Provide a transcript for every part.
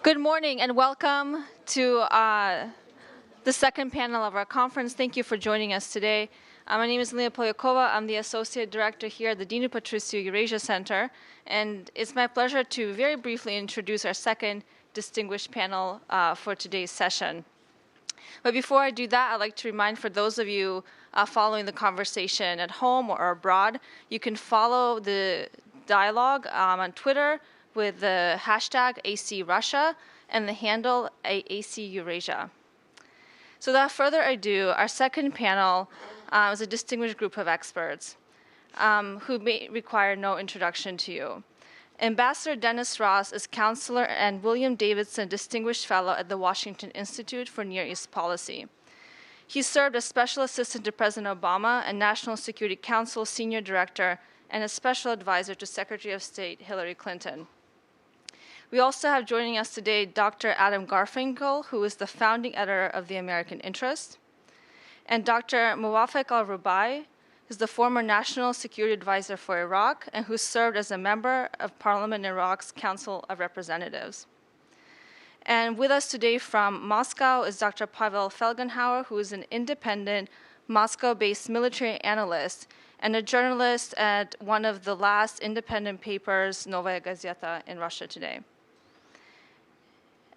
Good morning and welcome to the second panel of our conference. Thank you for joining us today. My name is Lina Polyakova. I'm the Associate Director here at the Dinu Patriciu Eurasia Center. And it's my pleasure to very briefly introduce our second distinguished panel for today's session. But before I do that, I'd like to remind for those of you following the conversation at home or abroad, you can follow the dialogue on Twitter with the hashtag ACRussia and the handle ACEurasia. So without further ado, our second panel is a distinguished group of experts who may require no introduction to you. Ambassador Dennis Ross is counselor and William Davidson Distinguished Fellow at the Washington Institute for Near East Policy. He served as Special Assistant to President Obama and National Security Council Senior Director and a Special Advisor to Secretary of State Hillary Clinton. We also have joining us today Dr. Adam Garfinkel, who is the founding editor of the American Interest, and Dr. Muwafeq al-Rubai, who's the former National Security Advisor for Iraq and who served as a member of Parliament in Iraq's Council of Representatives. And with us today from Moscow is Dr. Pavel Felgenhauer, who is an independent Moscow-based military analyst and a journalist at one of the last independent papers, Novaya Gazeta, in Russia today.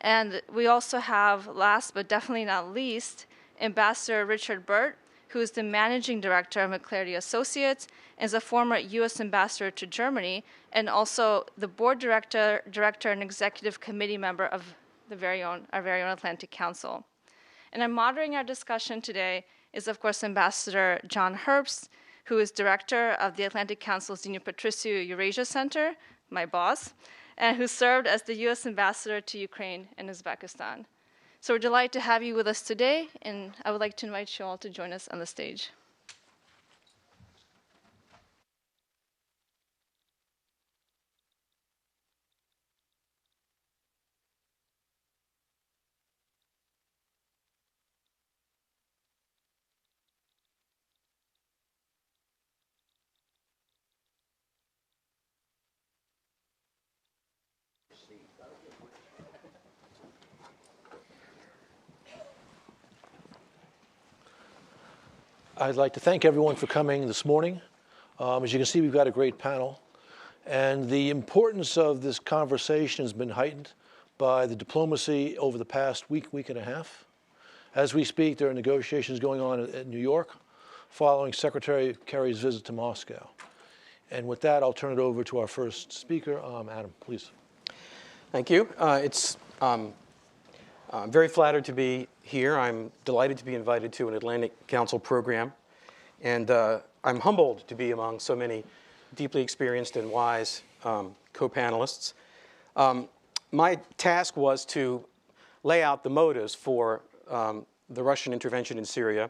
And we also have, last but definitely not least, Ambassador Richard Burt, who is the managing director of McClarty Associates, and is a former U.S. ambassador to Germany, and also the board director and executive committee member of our very own Atlantic Council. And I'm moderating our discussion today is, of course, Ambassador John Herbst, who is director of the Atlantic Council's Dinu Patriciu Eurasia Center, my boss, and who served as the U.S. ambassador to Ukraine and Uzbekistan. So we're delighted to have you with us today, and I would like to invite you all to join us on the stage. I'd like to thank everyone for coming this morning. As you can see, we've got a great panel. And the importance of this conversation has been heightened by the diplomacy over the past week and a half. As we speak, there are negotiations going on at New York following Secretary Kerry's visit to Moscow. And with that, I'll turn it over to our first speaker, Adam, please. Thank you. I'm very flattered to be here. I'm delighted to be invited to an Atlantic Council program. And I'm humbled to be among so many deeply experienced and wise co-panelists. My task was to lay out the motives for the Russian intervention in Syria,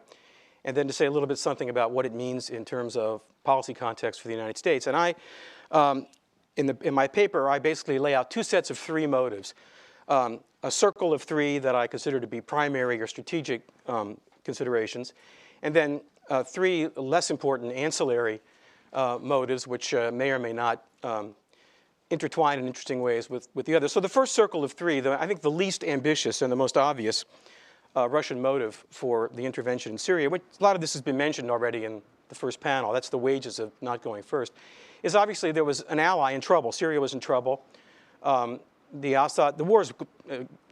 and then to say a little bit something about what it means in terms of policy context for the United States. And in my paper, I basically lay out two sets of three motives. A circle of three that I consider to be primary or strategic considerations, and then three less important ancillary motives, which may or may not intertwine in interesting ways with the others. So the first circle of three, I think the least ambitious and the most obvious Russian motive for the intervention in Syria, which a lot of this has been mentioned already in the first panel, that's the wages of not going first, is obviously there was an ally in trouble. Syria was in trouble. The wars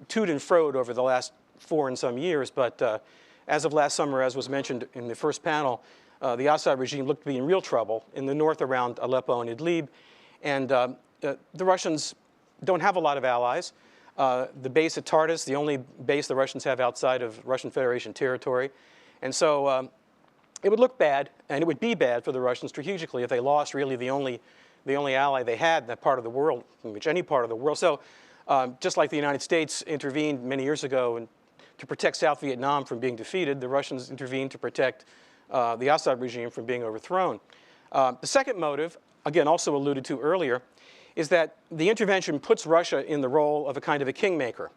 toed and froed over the last 4 and some years, but as of last summer, as was mentioned in the first panel, the Assad regime looked to be in real trouble in the north around Aleppo and Idlib, and the Russians don't have a lot of allies. The base at Tartus, the only base the Russians have outside of Russian Federation territory, and so it would look bad, and it would be bad for the Russians strategically if they lost really the only ally they had in that part of the world, in which any part of the world. So just like the United States intervened many years ago to protect South Vietnam from being defeated, the Russians intervened to protect the Assad regime from being overthrown. The second motive, again also alluded to earlier, is that the intervention puts Russia in the role of a kind of a kingmaker.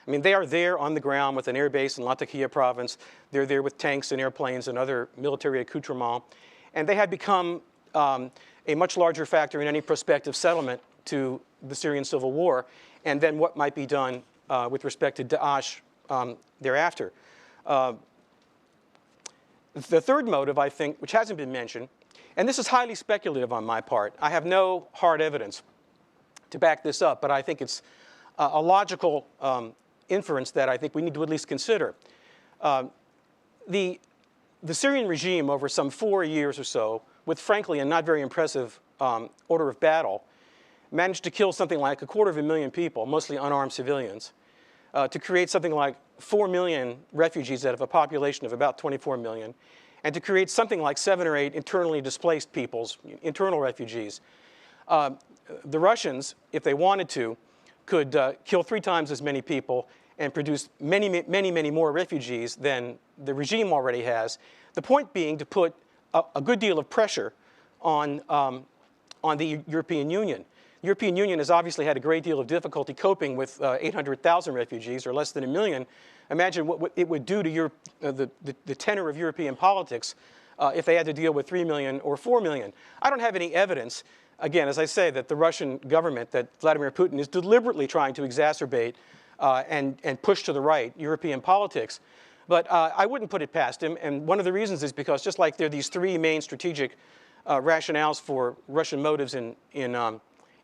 I mean, they are there on the ground with an air base in Latakia province. They're there with tanks and airplanes and other military accoutrements. And they had become a much larger factor in any prospective settlement to the Syrian civil war, and then what might be done with respect to Daesh thereafter. The third motive, I think, which hasn't been mentioned, and this is highly speculative on my part. I have no hard evidence to back this up, but I think it's a logical inference that I think we need to at least consider. The Syrian regime, over some 4 years or so, with frankly a not very impressive order of battle, managed to kill something like 250,000 people, mostly unarmed civilians, to create something like 4 million refugees out of a population of about 24 million, and to create something like 7 or 8 internally displaced peoples, internal refugees. The Russians, if they wanted to, could kill 3 times as many people and produce many, many more refugees than the regime already has. The point being to put a good deal of pressure on the European Union. The European Union has obviously had a great deal of difficulty coping with 800,000 refugees, or less than 1 million. Imagine what it would do to the tenor of European politics if they had to deal with 3 million or 4 million. I don't have any evidence, again, as I say, that the Russian government, that Vladimir Putin is deliberately trying to exacerbate and push to the right European politics. But I wouldn't put it past him, and one of the reasons is because just like there are these 3 main strategic rationales for Russian motives in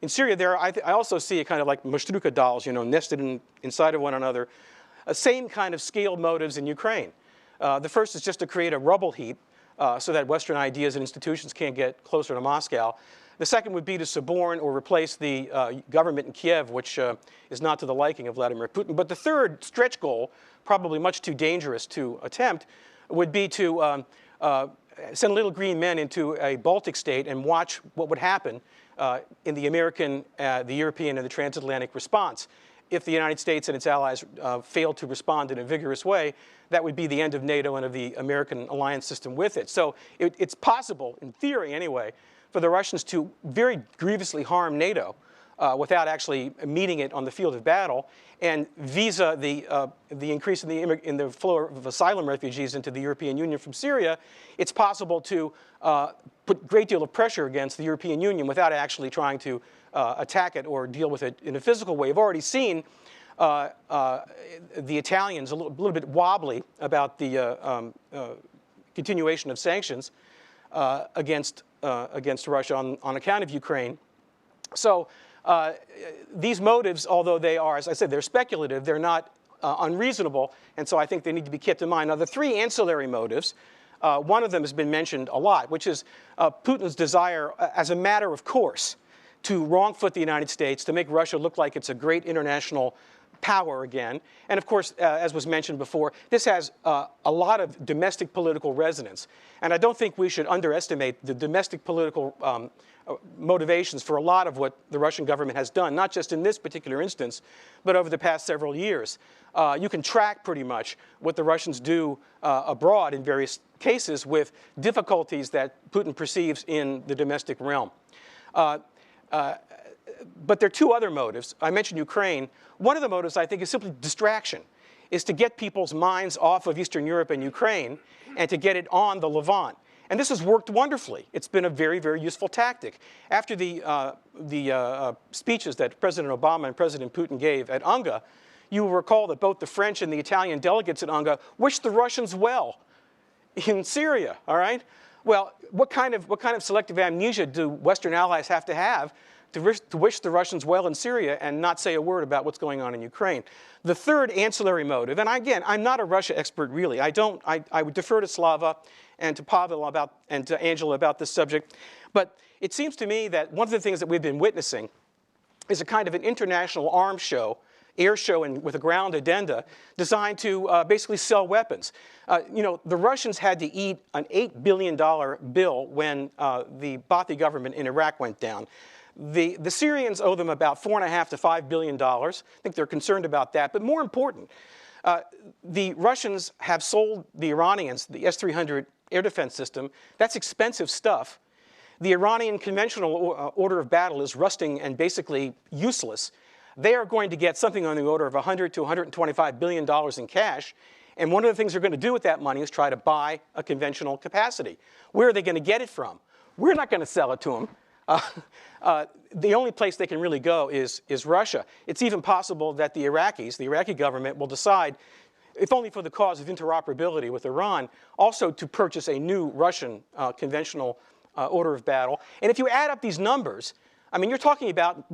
Syria, I also see a kind of like Mashtuka dolls, nested inside of one another. Same kind of scaled motives in Ukraine. The first is just to create a rubble heap so that Western ideas and institutions can't get closer to Moscow. The second would be to suborn or replace the government in Kiev, which is not to the liking of Vladimir Putin. But the third stretch goal, probably much too dangerous to attempt, would be to send little green men into a Baltic state and watch what would happen in the American, the European, and the transatlantic response. If the United States and its allies failed to respond in a vigorous way, that would be the end of NATO and of the American alliance system with it. So it's possible, in theory anyway, for the Russians to very grievously harm NATO without actually meeting it on the field of battle, and visa the increase in the flow of asylum refugees into the European Union from Syria, it's possible to put a great deal of pressure against the European Union without actually trying to attack it or deal with it in a physical way. I've already seen the Italians a little bit wobbly about the continuation of sanctions against Russia on account of Ukraine. So these motives, although they are, as I said, they're speculative, they're not unreasonable, and so I think they need to be kept in mind. Now, the 3 ancillary motives, one of them has been mentioned a lot, which is Putin's desire, as a matter of course, to wrong-foot the United States, to make Russia look like it's a great international power again. And of course, as was mentioned before, this has a lot of domestic political resonance. And I don't think we should underestimate the domestic political motivations for a lot of what the Russian government has done, not just in this particular instance, but over the past several years. You can track pretty much what the Russians do abroad in various cases with difficulties that Putin perceives in the domestic realm. But there are 2 other motives. I mentioned Ukraine. One of the motives, I think, is simply distraction, is to get people's minds off of Eastern Europe and Ukraine and to get it on the Levant. And this has worked wonderfully. It's been a very, very useful tactic. After the speeches that President Obama and President Putin gave at UNGA, you will recall that both the French and the Italian delegates at UNGA wished the Russians well in Syria, all right? Well, what kind of selective amnesia do Western allies have to wish the Russians well in Syria and not say a word about what's going on in Ukraine? The third ancillary motive, and again, I'm not a Russia expert really. I would defer to Slava and to Pavel and to Angela about this subject. But it seems to me that one of the things that we've been witnessing is a kind of an international arms show, air show with a ground addenda designed to basically sell weapons. The Russians had to eat an $8 billion bill when the Baathi government in Iraq went down. The Syrians owe them about $4.5 to $5 billion. I think they're concerned about that. But more important, the Russians have sold the Iranians the S-300 air defense system. That's expensive stuff. The Iranian conventional order of battle is rusting and basically useless. They are going to get something on the order of $100 to $125 billion in cash. And one of the things they're going to do with that money is try to buy a conventional capacity. Where are they going to get it from? We're not going to sell it to them. the only place they can really go is Russia. It's even possible that the Iraqi government will decide, if only for the cause of interoperability with Iran, also to purchase a new Russian conventional order of battle. And if you add up these numbers, I mean, you're talking about,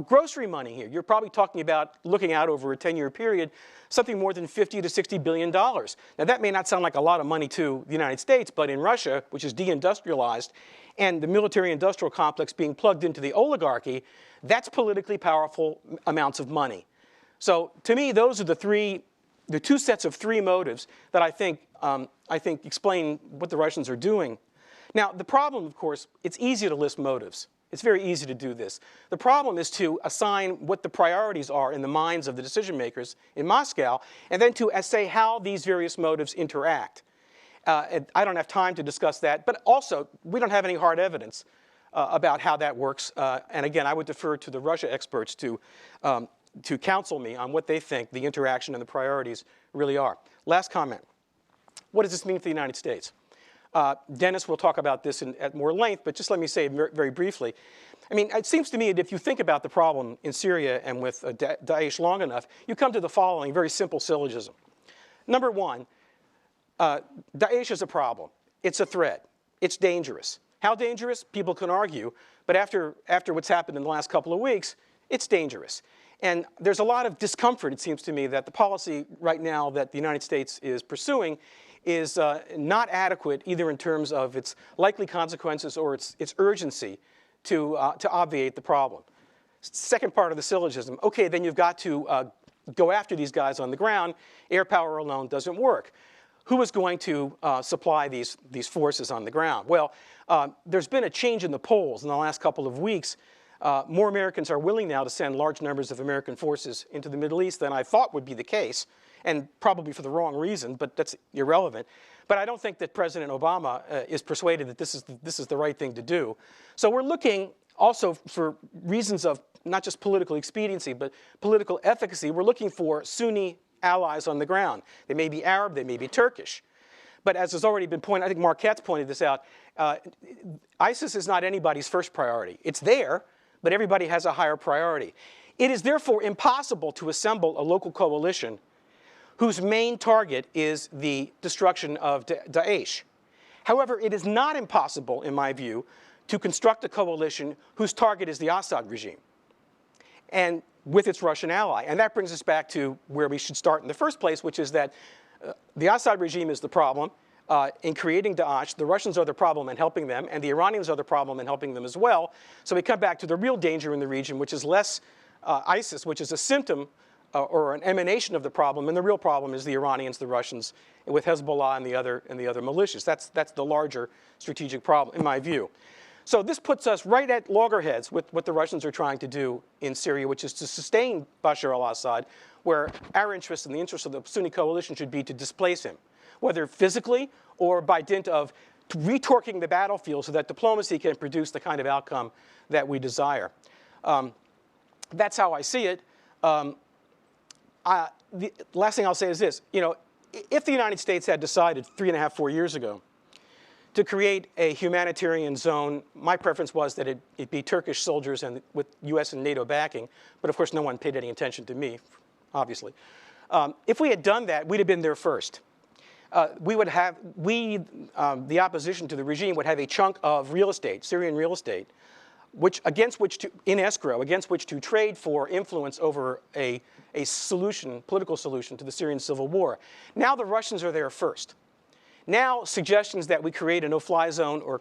grocery money here. You're probably talking about, looking out over a 10-year period, something more than $50 to $60 billion. Now, that may not sound like a lot of money to the United States, but in Russia, which is deindustrialized, and the military-industrial complex being plugged into the oligarchy, that's politically powerful amounts of money. So, to me, those are the two sets of three motives that I think explain what the Russians are doing. Now, the problem, of course, it's easy to list motives. It's very easy to do this. The problem is to assign what the priorities are in the minds of the decision makers in Moscow, and then to say how these various motives interact. I don't have time to discuss that, but also we don't have any hard evidence about how that works. And again, I would defer to the Russia experts to counsel me on what they think the interaction and the priorities really are. Last comment. What does this mean for the United States? Dennis will talk about this at more length, but just let me say very briefly. I mean, it seems to me that if you think about the problem in Syria and with Daesh long enough, you come to the following very simple syllogism. Number one, Daesh is a problem. It's a threat. It's dangerous. How dangerous? People can argue, but after what's happened in the last couple of weeks, it's dangerous. And there's a lot of discomfort, it seems to me, that the policy right now that the United States is pursuing is not adequate either in terms of its likely consequences or its urgency to obviate the problem. Second part of the syllogism, okay, then you've got to go after these guys on the ground. Air power alone doesn't work. Who is going to supply these forces on the ground? Well, there's been a change in the polls in the last couple of weeks. More Americans are willing now to send large numbers of American forces into the Middle East than I thought would be the case, and probably for the wrong reason, but that's irrelevant. But I don't think that President Obama is persuaded that this is the right thing to do. So we're looking also for reasons of not just political expediency, but political efficacy. We're looking for Sunni allies on the ground. They may be Arab, they may be Turkish. But as has already been pointed, I think Marquette's pointed this out, ISIS is not anybody's first priority. It's there, but everybody has a higher priority. It is therefore impossible to assemble a local coalition whose main target is the destruction of Daesh. However, it is not impossible, in my view, to construct a coalition whose target is the Assad regime and with its Russian ally. And that brings us back to where we should start in the first place, which is that the Assad regime is the problem in creating Daesh. The Russians are the problem in helping them, and the Iranians are the problem in helping them as well. So we come back to the real danger in the region, which is less ISIS, which is a symptom or an emanation of the problem, and the real problem is the Iranians, the Russians, with Hezbollah and the other militias. That's the larger strategic problem, in my view. So this puts us right at loggerheads with what the Russians are trying to do in Syria, which is to sustain Bashar al-Assad, where our interest and the interest of the Sunni coalition should be to displace him, whether physically or by dint of retorquing the battlefield so that diplomacy can produce the kind of outcome that we desire. That's how I see it. The last thing I'll say is this. If the United States had decided 3.5, 4 years ago to create a humanitarian zone, my preference was that it be Turkish soldiers and with U.S. and NATO backing. But of course, no one paid any attention to me, obviously. If we had done that, we'd have been there first. The opposition to the regime would have a chunk of real estate, Syrian real estate, in escrow, against which to trade for influence over a political solution to the Syrian civil war. Now the Russians are there first. Now suggestions that we create a no-fly zone or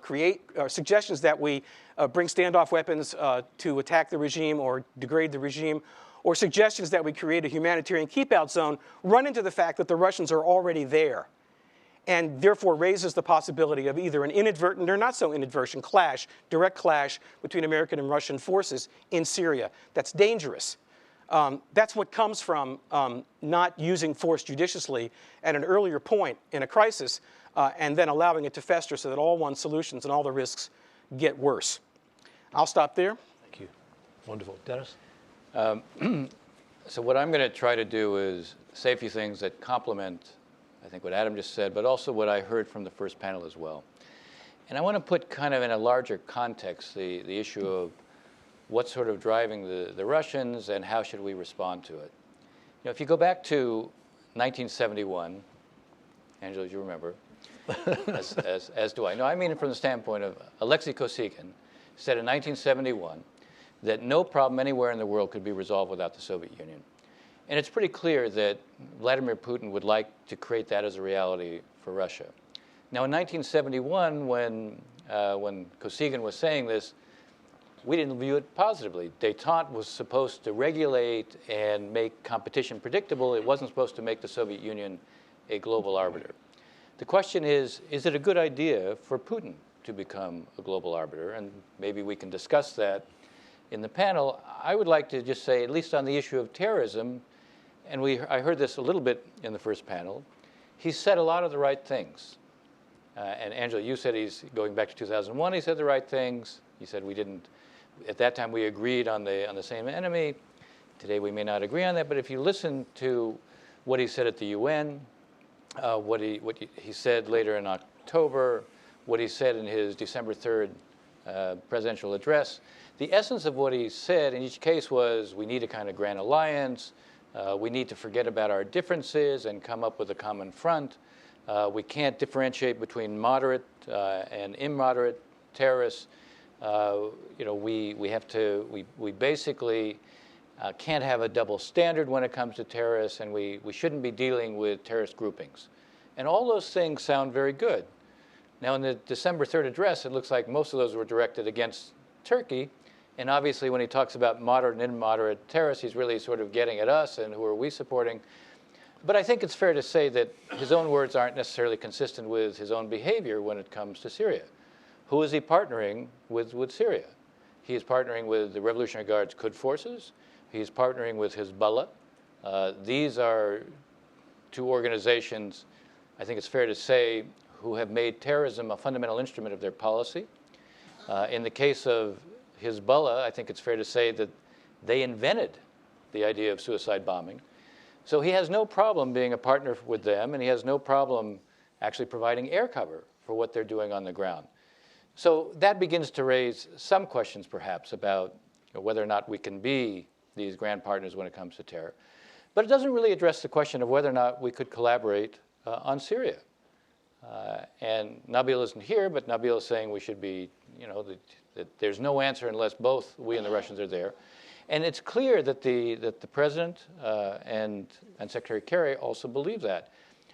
suggestions that we bring standoff weapons to attack the regime or degrade the regime, or suggestions that we create a humanitarian keep-out zone run into the fact that the Russians are already there, and therefore raises the possibility of either an inadvertent or not so inadvertent direct clash between American and Russian forces in Syria. That's dangerous. That's what comes from not using force judiciously at an earlier point in a crisis and then allowing it to fester so that all one's solutions and all the risks get worse. I'll stop there. Thank you. Wonderful. Dennis? So what I'm going to try to do is say a few things that complement, I think, what Adam just said, but also what I heard from the first panel as well. And I want to put kind of in a larger context the issue of what's sort of driving the Russians and how should we respond to it. You know, if you go back to 1971, Angela, as you remember, as do I. No, I mean it from the standpoint of Alexei Kosygin said in 1971 that no problem anywhere in the world could be resolved without the Soviet Union. And it's pretty clear that Vladimir Putin would like to create that as a reality for Russia. Now, in 1971, when Kosygin was saying this, we didn't view it positively. Détente was supposed to regulate and make competition predictable. It wasn't supposed to make the Soviet Union a global arbiter. The question is it a good idea for Putin to become a global arbiter? And maybe we can discuss that in the panel. I would like to just say, at least on the issue of terrorism, and I heard this a little bit in the first panel, he said a lot of the right things. And Angela, you said he's going back to 2001, he said the right things. He said we didn't, at that time we agreed on the same enemy. Today we may not agree on that, but if you listen to what he said at the UN, what he said later in October, what he said in his December 3rd presidential address, the essence of what he said in each case was we need a kind of grand alliance, we need to forget about our differences and come up with a common front. We can't differentiate between moderate and immoderate terrorists. You know, we basically can't have a double standard when it comes to terrorists, and we shouldn't be dealing with terrorist groupings. And all those things sound very good. Now, in the December 3rd address, it looks like most of those were directed against Turkey. And obviously, when he talks about moderate and immoderate terrorists, he's really sort of getting at us and who are we supporting. But I think it's fair to say that his own words aren't necessarily consistent with his own behavior when it comes to Syria. Who is he partnering with Syria? He is partnering with the Revolutionary Guard's Quds forces. He's partnering with Hezbollah. These are two organizations, I think it's fair to say, who have made terrorism a fundamental instrument of their policy. In the case of Hezbollah, I think it's fair to say that they invented the idea of suicide bombing. So he has no problem being a partner with them, and he has no problem actually providing air cover for what they're doing on the ground. So that begins to raise some questions, perhaps, about whether or not we can be these grand partners when it comes to terror. But it doesn't really address the question of whether or not we could collaborate on Syria. And Nabil isn't here, but Nabil is saying we should be, that there's no answer unless both we and the Russians are there. And it's clear that the President and Secretary Kerry also believe that.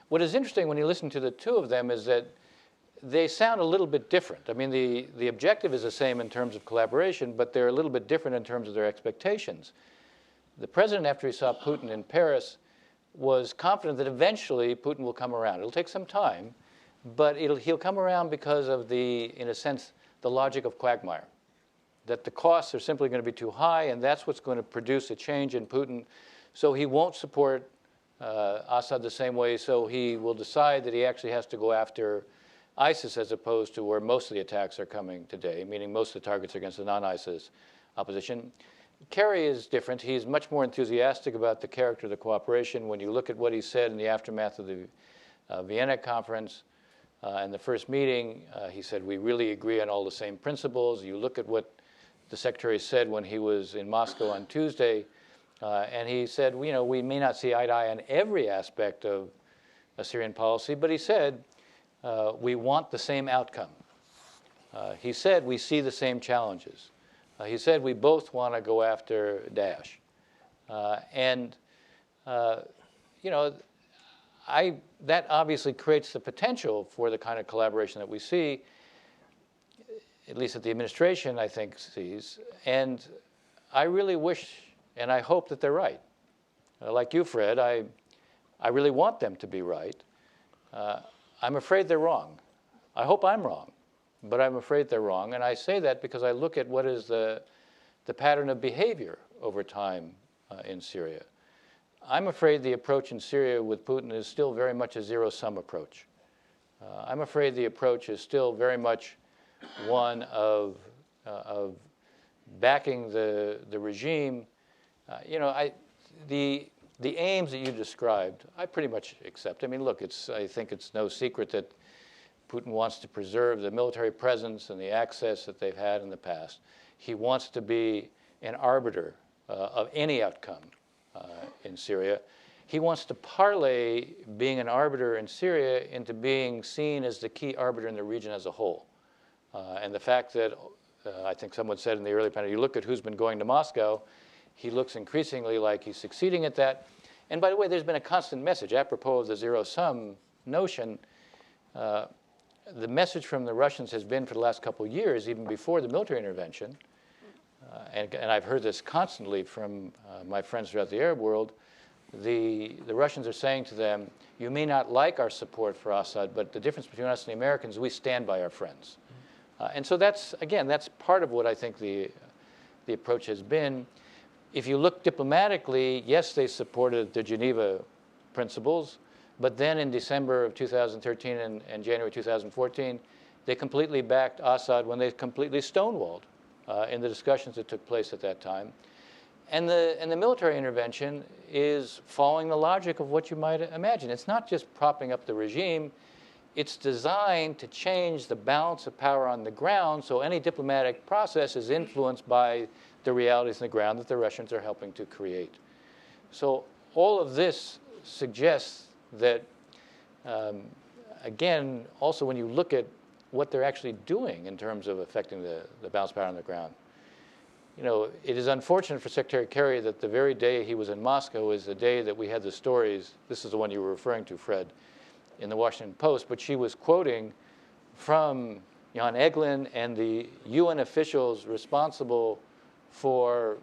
What is interesting when you listen to the two of them is that they sound a little bit different. I mean, the objective is the same in terms of collaboration, but they're a little bit different in terms of their expectations. The President, after he saw Putin in Paris, was confident that eventually Putin will come around. It'll take some time, but he'll come around because of in a sense, the logic of quagmire, that the costs are simply going to be too high, and that's what's going to produce a change in Putin. So he won't support Assad the same way, so he will decide that he actually has to go after ISIS as opposed to where most of the attacks are coming today, meaning most of the targets are against the non-ISIS opposition. Kerry is different. He's much more enthusiastic about the character of the cooperation. When you look at what he said in the aftermath of the Vienna conference and the first meeting, he said, we really agree on all the same principles. You look at what the Secretary said when he was in Moscow on Tuesday, and he said, we may not see eye to eye on every aspect of Syrian policy, but he said, we want the same outcome. He said, we see the same challenges. He said, we both want to go after Daesh. That obviously creates the potential for the kind of collaboration that we see, at least that the administration, I think, sees. And I really wish and I hope that they're right. Like you, Fred, I really want them to be right. I'm afraid they're wrong. I hope I'm wrong, but I'm afraid they're wrong. And I say that because I look at what is the pattern of behavior over time in Syria. I'm afraid the approach in Syria with Putin is still very much a zero-sum approach. I'm afraid the approach is still very much one of backing the regime. The aims that you described, I pretty much accept. I mean, look, I think it's no secret that Putin wants to preserve the military presence and the access that they've had in the past. He wants to be an arbiter of any outcome in Syria. He wants to parlay being an arbiter in Syria into being seen as the key arbiter in the region as a whole. And the fact that, I think someone said in the early panel, you look at who's been going to Moscow, he looks increasingly like he's succeeding at that. And by the way, there's been a constant message, apropos of the zero-sum notion. The message from the Russians has been for the last couple of years, even before the military intervention, and I've heard this constantly from my friends throughout the Arab world, the Russians are saying to them, you may not like our support for Assad, but the difference between us and the Americans, we stand by our friends. And so that's, again, that's part of what I think the approach has been. If you look diplomatically, yes, they supported the Geneva principles, but then in December of 2013 and January 2014, they completely backed Assad when they completely stonewalled in the discussions that took place at that time. And the military intervention is following the logic of what you might imagine. It's not just propping up the regime. It's designed to change the balance of power on the ground, so any diplomatic process is influenced by the realities on the ground that the Russians are helping to create. So all of this suggests that, again, also when you look at what they're actually doing in terms of affecting the balance of power on the ground, you know, it is unfortunate for Secretary Kerry that the very day he was in Moscow is the day that we had the stories. This is the one you were referring to, Fred, in the Washington Post, but she was quoting from Jan Eglin and the UN officials responsible for,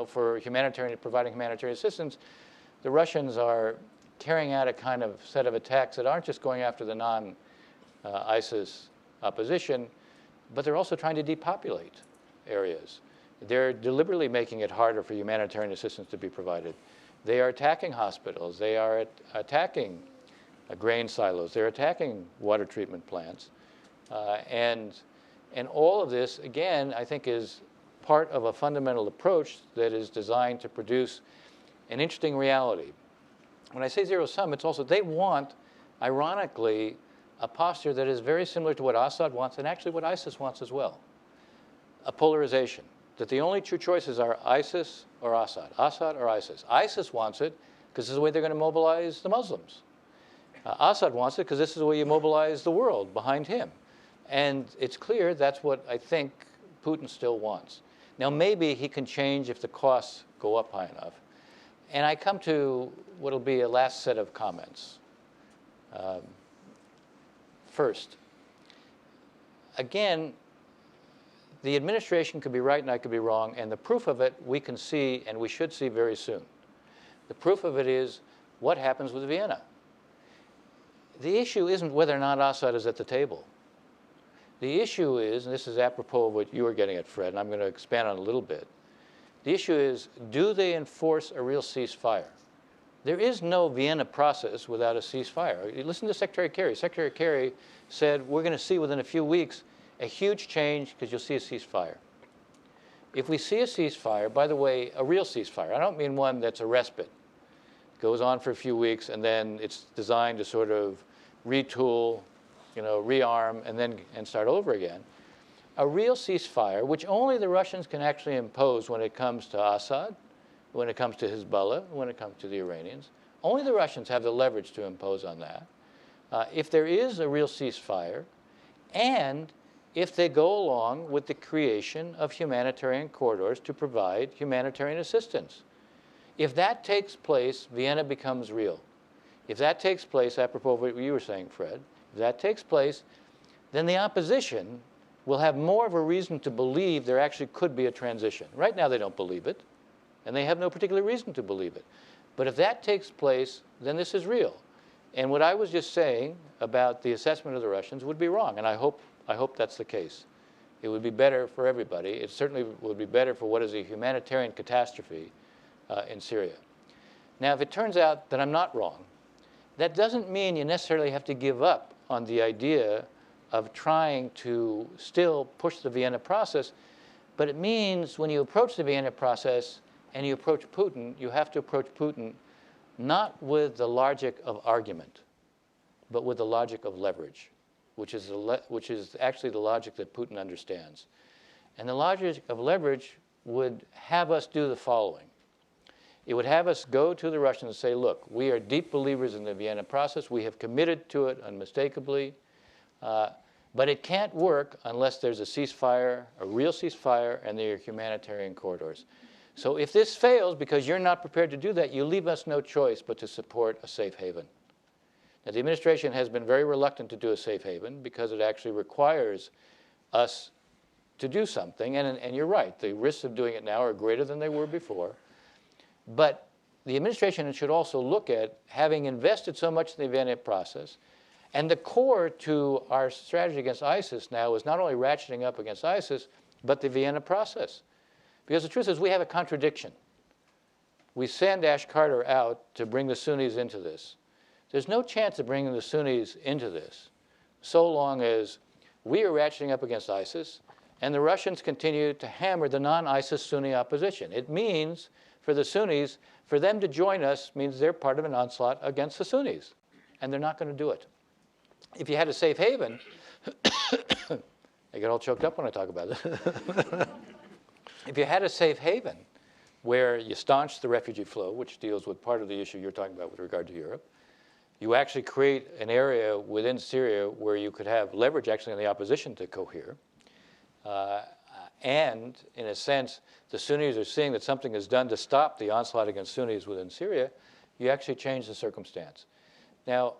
for providing humanitarian assistance. The Russians are carrying out a kind of set of attacks that aren't just going after the non-ISIS opposition, but they're also trying to depopulate areas. They're deliberately making it harder for humanitarian assistance to be provided. They are attacking hospitals. They are attacking grain silos. They're attacking water treatment plants. And all of this, again, I think is part of a fundamental approach that is designed to produce an interesting reality. When I say zero-sum, it's also they want, ironically, a posture that is very similar to what Assad wants and actually what ISIS wants as well. A polarization, that the only two choices are ISIS or Assad or ISIS. ISIS wants it because this is the way they're going to mobilize the Muslims. Assad wants it because this is the way you mobilize the world behind him. And it's clear that's what I think Putin still wants. Now, maybe he can change if the costs go up high enough. And I come to what will be a last set of comments. First, again, the administration could be right and I could be wrong, and the proof of it we can see and we should see very soon. The proof of it is what happens with Vienna. The issue isn't whether or not Assad is at the table. The issue is, and this is apropos of what you were getting at, Fred, and I'm going to expand on it a little bit. The issue is, do they enforce a real ceasefire? There is no Vienna process without a ceasefire. You listen to Secretary Kerry. Secretary Kerry said, we're going to see within a few weeks a huge change because you'll see a ceasefire. If we see a ceasefire, by the way, a real ceasefire, I don't mean one that's a respite. It goes on for a few weeks and then it's designed to sort of retool, rearm, and start over again. A real ceasefire, which only the Russians can actually impose when it comes to Assad, when it comes to Hezbollah, when it comes to the Iranians. Only the Russians have the leverage to impose on that. If there is a real ceasefire, and if they go along with the creation of humanitarian corridors to provide humanitarian assistance. If that takes place, Vienna becomes real. If that takes place, apropos of what you were saying, Fred, if that takes place, then the opposition will have more of a reason to believe there actually could be a transition. Right now they don't believe it, and they have no particular reason to believe it. But if that takes place, then this is real. And what I was just saying about the assessment of the Russians would be wrong, and I hope that's the case. It would be better for everybody. It certainly would be better for what is a humanitarian catastrophe in Syria. Now, if it turns out that I'm not wrong, that doesn't mean you necessarily have to give up on the idea of trying to still push the Vienna process, but it means when you approach the Vienna process and you approach Putin, you have to approach Putin not with the logic of argument, but with the logic of leverage, which is actually the logic that Putin understands. And the logic of leverage would have us do the following. It would have us go to the Russians and say, look, we are deep believers in the Vienna process. We have committed to it unmistakably. But it can't work unless there's a ceasefire, a real ceasefire, and there are humanitarian corridors. So if this fails because you're not prepared to do that, you leave us no choice but to support a safe haven. Now, the administration has been very reluctant to do a safe haven because it actually requires us to do something. And you're right, the risks of doing it now are greater than they were before. But the administration should also look at having invested so much in the Vienna process. And the core to our strategy against ISIS now is not only ratcheting up against ISIS, but the Vienna process. Because the truth is we have a contradiction. We send Ash Carter out to bring the Sunnis into this. There's no chance of bringing the Sunnis into this so long as we are ratcheting up against ISIS and the Russians continue to hammer the non-ISIS Sunni opposition. It means for the Sunnis, for them to join us means they're part of an onslaught against the Sunnis, and they're not going to do it. If you had a safe haven, I get all choked up when I talk about this. If you had a safe haven where you staunch the refugee flow, which deals with part of the issue you're talking about with regard to Europe, you actually create an area within Syria where you could have leverage actually on the opposition to cohere. And in a sense, the Sunnis are seeing that something is done to stop the onslaught against Sunnis within Syria, you actually change the circumstance. Now,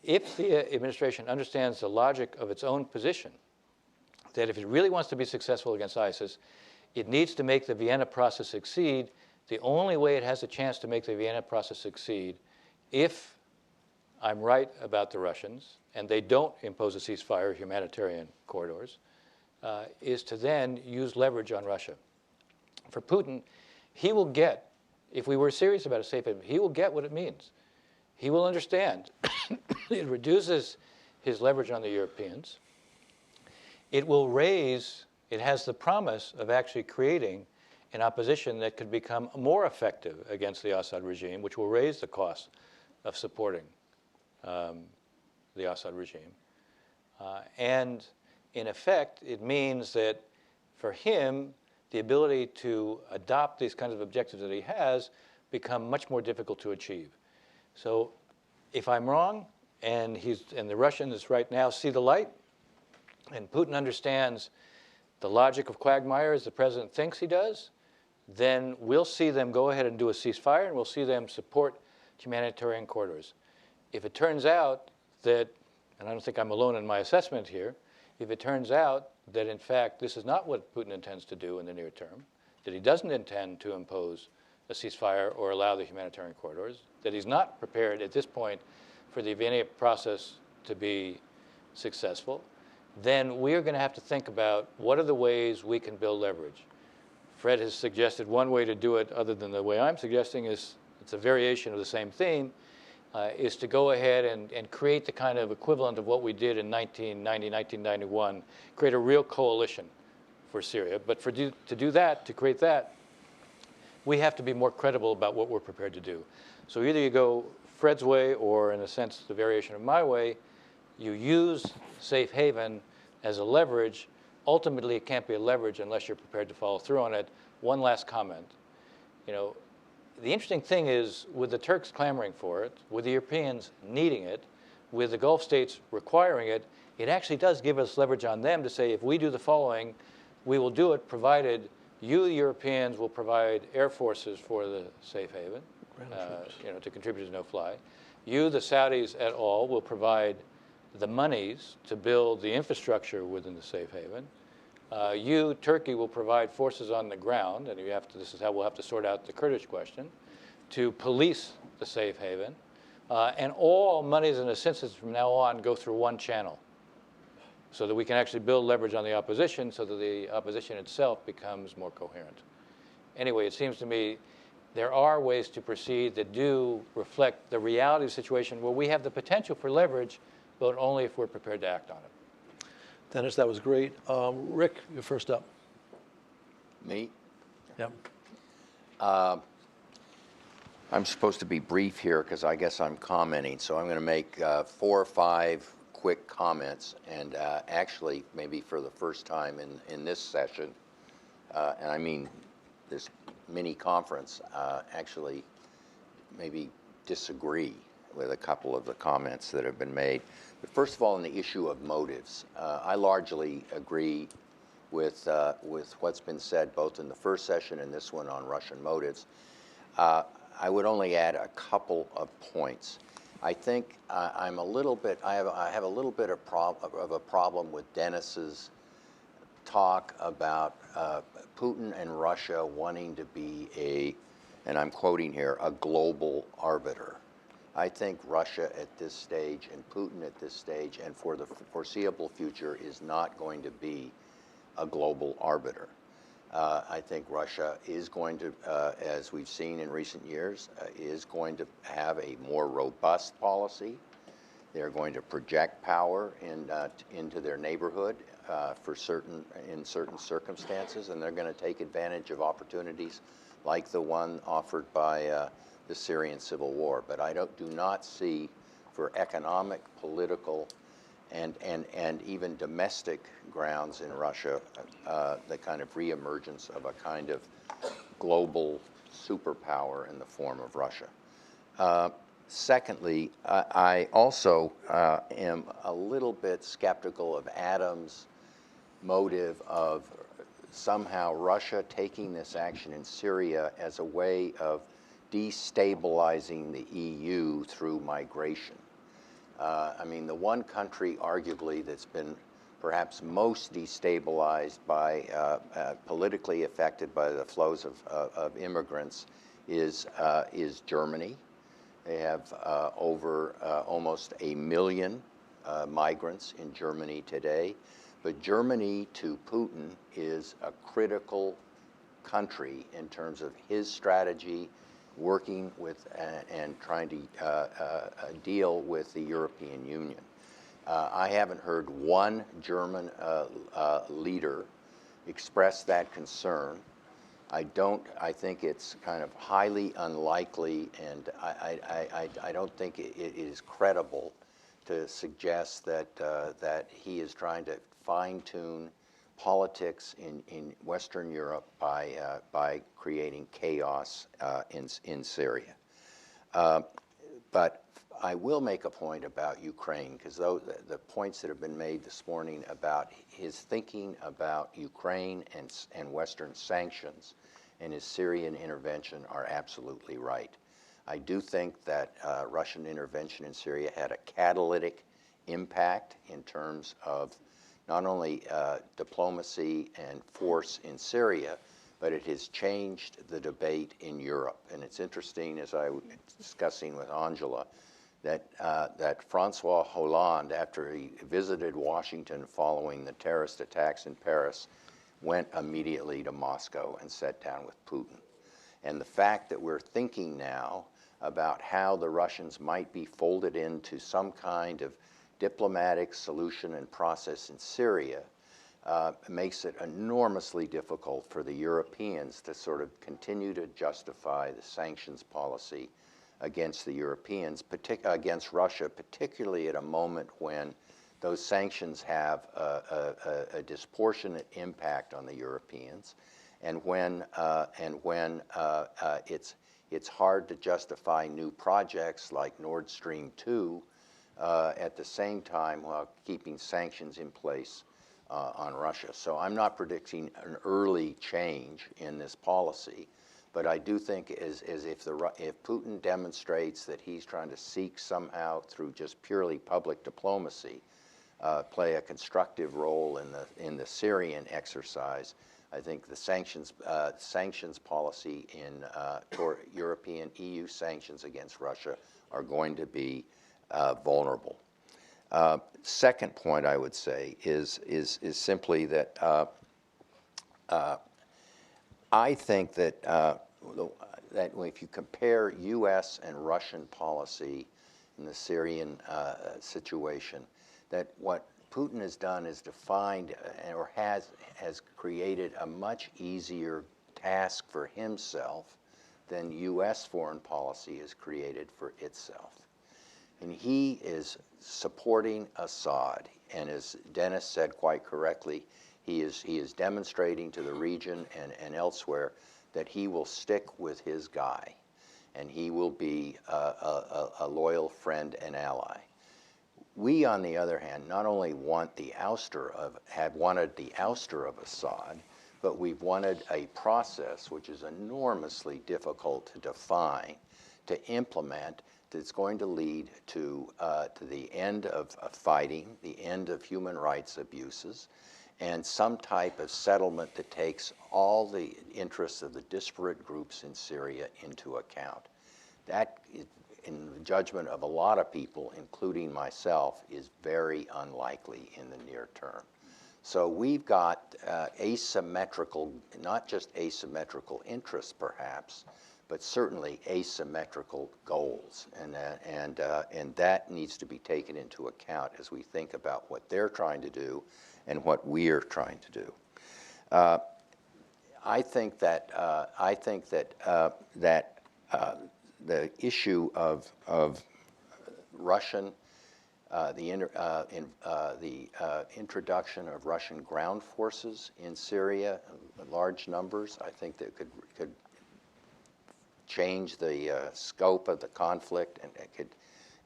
if the administration understands the logic of its own position, that if it really wants to be successful against ISIS, it needs to make the Vienna process succeed. The only way it has a chance to make the Vienna process succeed, if I'm right about the Russians, and they don't impose a ceasefire, humanitarian corridors, is to then use leverage on Russia. For Putin, he will get, if we were serious about a safe haven, he will get what it means. He will understand it reduces his leverage on the Europeans. It will raise, it has the promise of actually creating an opposition that could become more effective against the Assad regime, which will raise the cost of supporting the Assad regime. And in effect, it means that for him, the ability to adopt these kinds of objectives that he has become much more difficult to achieve. So if I'm wrong, and the Russians right now see the light, and Putin understands the logic of quagmire as the president thinks he does, then we'll see them go ahead and do a ceasefire, and we'll see them support humanitarian corridors. If it turns out that, and I don't think I'm alone in my assessment here, if it turns out that in fact this is not what Putin intends to do in the near term, that he doesn't intend to impose a ceasefire or allow the humanitarian corridors, that he's not prepared at this point for the Vienna process to be successful, then we are going to have to think about what are the ways we can build leverage. Fred has suggested one way to do it, other than the way I'm suggesting, is it's a variation of the same theme, is to go ahead and create the kind of equivalent of what we did in 1990, 1991, create a real coalition for Syria. But to do that, to create that, we have to be more credible about what we're prepared to do. So either you go Fred's way, or in a sense, the variation of my way, you use safe haven as a leverage. Ultimately, it can't be a leverage unless you're prepared to follow through on it. One last comment. The interesting thing is, with the Turks clamoring for it, with the Europeans needing it, with the Gulf states requiring it, it actually does give us leverage on them to say, if we do the following, we will do it, provided you, the Europeans, will provide air forces for the safe haven, to contribute to no-fly. You, the Saudis et al., will provide the monies to build the infrastructure within the safe haven. You, Turkey, will provide forces on the ground, and this is how we'll have to sort out the Kurdish question, to police the safe haven. And all monies and assistance from now on go through one channel, so that we can actually build leverage on the opposition, so that the opposition itself becomes more coherent. Anyway, it seems to me there are ways to proceed that do reflect the reality of the situation where we have the potential for leverage, but only if we're prepared to act on it. Dennis, that was great. Rick, you're first up. Me? Yep. I I'm supposed to be brief here because I guess I'm commenting, so I'm going to make 4 or 5 quick comments, and actually, maybe for the first time in this session, and I mean this mini conference, actually maybe disagree with a couple of the comments that have been made. But first of all, on the issue of motives, I largely agree with what's been said both in the first session and this one on Russian motives. I would only add a couple of points. I think I have a little bit of a problem with Dennis's talk about Putin and Russia wanting to be and I'm quoting here, a global arbiter. I think Russia at this stage and Putin at this stage and for the foreseeable future is not going to be a global arbiter. I think Russia is going to, as we've seen in recent years, is going to have a more robust policy. They're going to project power into their neighborhood in certain circumstances, and they're going to take advantage of opportunities like the one offered by the Syrian civil war. But I do not see, for economic, political, and even domestic grounds in Russia, the kind of reemergence of a kind of global superpower in the form of Russia. Secondly, I also am a little bit skeptical of Adams' motive of somehow Russia taking this action in Syria as a way of destabilizing the EU through migration. I mean, the one country arguably that's been perhaps most destabilized by, politically affected by the flows of immigrants is Germany. They have over almost 1 million migrants in Germany today. But Germany to Putin is a critical country in terms of his strategy, working with and trying to deal with the European Union. I haven't heard one German leader express that concern. I think it's kind of highly unlikely, and I don't think it is credible to suggest that he is trying to fine-tune politics in Western Europe by creating chaos in Syria. But I will make a point about Ukraine, because the points that have been made this morning about his thinking about Ukraine and Western sanctions and his Syrian intervention are absolutely right. I do think that Russian intervention in Syria had a catalytic impact in terms of not only diplomacy and force in Syria, but it has changed the debate in Europe. And it's interesting, as I was discussing with Angela, that Francois Hollande, after he visited Washington following the terrorist attacks in Paris, went immediately to Moscow and sat down with Putin. And the fact that we're thinking now about how the Russians might be folded into some kind of diplomatic solution and process in Syria makes it enormously difficult for the Europeans to sort of continue to justify the sanctions policy against the Europeans, against Russia, particularly at a moment when those sanctions have a disproportionate impact on the Europeans, and when it's hard to justify new projects like Nord Stream 2 at the same time while keeping sanctions in place on Russia. So I'm not predicting an early change in this policy, but I do think as if Putin demonstrates that he's trying to seek somehow through just purely public diplomacy play a constructive role in the Syrian exercise, I think the sanctions policy toward European EU sanctions against Russia are going to be vulnerable. Second point I would say is simply that I think that if you compare U.S. and Russian policy in the Syrian situation, that what Putin has done is defined or has created a much easier task for himself than U.S. foreign policy has created for itself. And he is supporting Assad. And as Dennis said quite correctly, he is demonstrating to the region and elsewhere that he will stick with his guy, and he will be a loyal friend and ally. We, on the other hand, not only wanted the ouster of Assad, but we've wanted a process which is enormously difficult to define, to implement, that's going to lead to the end of fighting, the end of human rights abuses, and some type of settlement that takes all the interests of the disparate groups in Syria into account. That, in the judgment of a lot of people, including myself, is very unlikely in the near term. So we've got asymmetrical, not just asymmetrical interests perhaps, but certainly asymmetrical goals. And that needs to be taken into account as we think about what they're trying to do and what we're trying to do. I think that the issue of Russian, the introduction of Russian ground forces in Syria, large numbers, I think that could change the scope of the conflict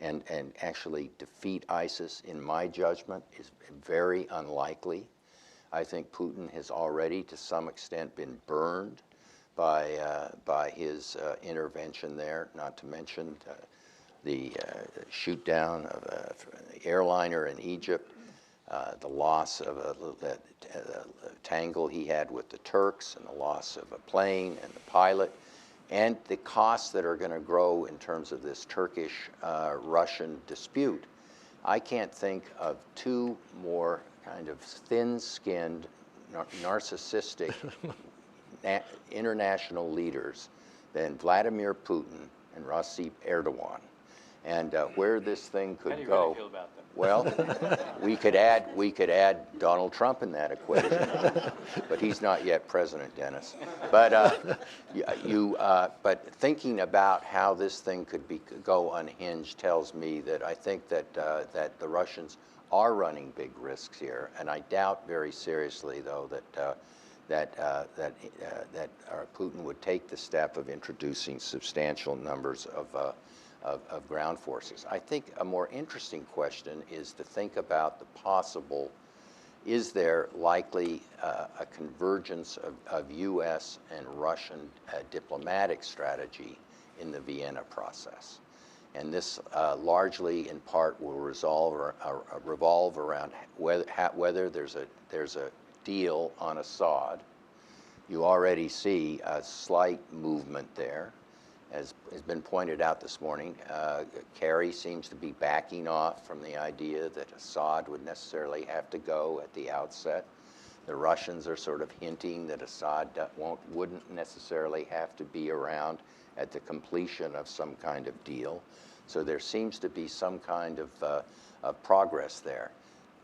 and actually defeat ISIS, in my judgment, is very unlikely. I think Putin has already, to some extent, been burned by his intervention there, not to mention the shoot down of the airliner in Egypt, the loss of the tangle he had with the Turks, and the loss of a plane and the pilot, and the costs that are going to grow in terms of this Turkish-Russian dispute. I can't think of two more kind of thin-skinned, narcissistic international leaders than Vladimir Putin and Recep Erdogan. And where this thing could How do you go, really feel about them? well, we could add Donald Trump in that equation, but he's not yet president, Dennis. But but thinking about how this thing could go unhinged tells me that I think that that the Russians are running big risks here, and I doubt very seriously, though, that Putin would take the step of introducing substantial numbers of ground forces. I think a more interesting question is to think about the possible, is there likely a convergence of U.S. and Russian diplomatic strategy in the Vienna process? And this largely, in part, will revolve around whether there's a deal on Assad. You already see a slight movement there. As has been pointed out this morning, Kerry seems to be backing off from the idea that Assad would necessarily have to go at the outset. The Russians are sort of hinting that Assad wouldn't necessarily have to be around at the completion of some kind of deal. So there seems to be some kind of progress there.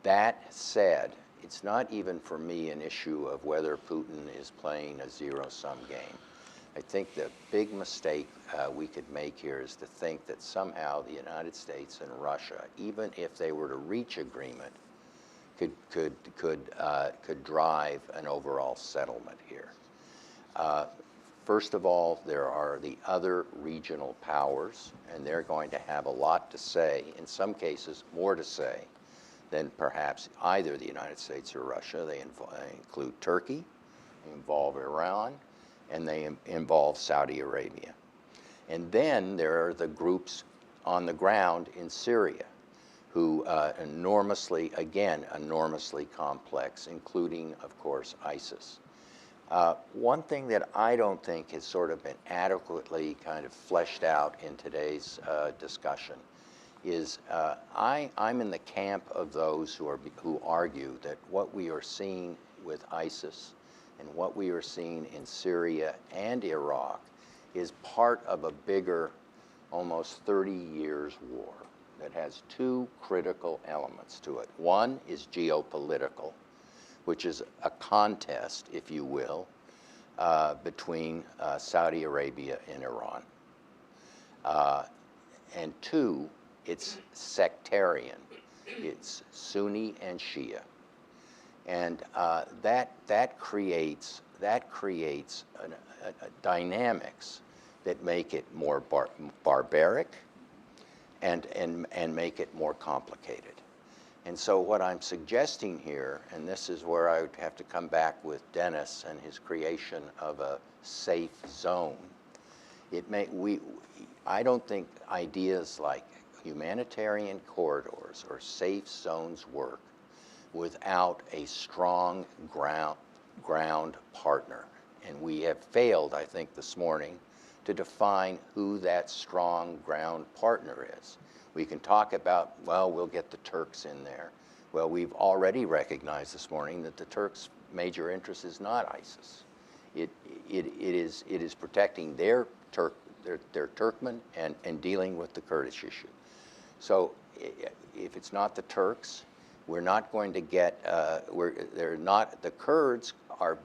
That said, it's not even for me an issue of whether Putin is playing a zero-sum game. I think the big mistake we could make here is to think that somehow the United States and Russia, even if they were to reach agreement, could drive an overall settlement here. First of all, there are the other regional powers, and they're going to have a lot to say, in some cases more to say than perhaps either the United States or Russia. They include Turkey, they involve Iran, and they involve Saudi Arabia. And then there are the groups on the ground in Syria who enormously complex, including, of course, ISIS. One thing that I don't think has sort of been adequately kind of fleshed out in today's discussion is I'm in the camp of those who argue that what we are seeing with ISIS and what we are seeing in Syria and Iraq is part of a bigger, almost 30 years war that has two critical elements to it. One is geopolitical, which is a contest, if you will, between Saudi Arabia and Iran. And two, it's sectarian. It's Sunni and Shia. And that creates dynamics that make it more barbaric and make it more complicated. And so what I'm suggesting here, and this is where I would have to come back with Dennis and his creation of a safe zone. I don't think ideas like humanitarian corridors or safe zones work without a strong ground partner. And we have failed, I think, this morning to define who that strong ground partner is. We can talk about, well, we'll get the Turks in there. Well, we've already recognized this morning that the Turks' major interest is not ISIS. It is protecting their Turkmen and dealing with the Kurdish issue. So if it's not the Turks, we're not going to get, the Kurds are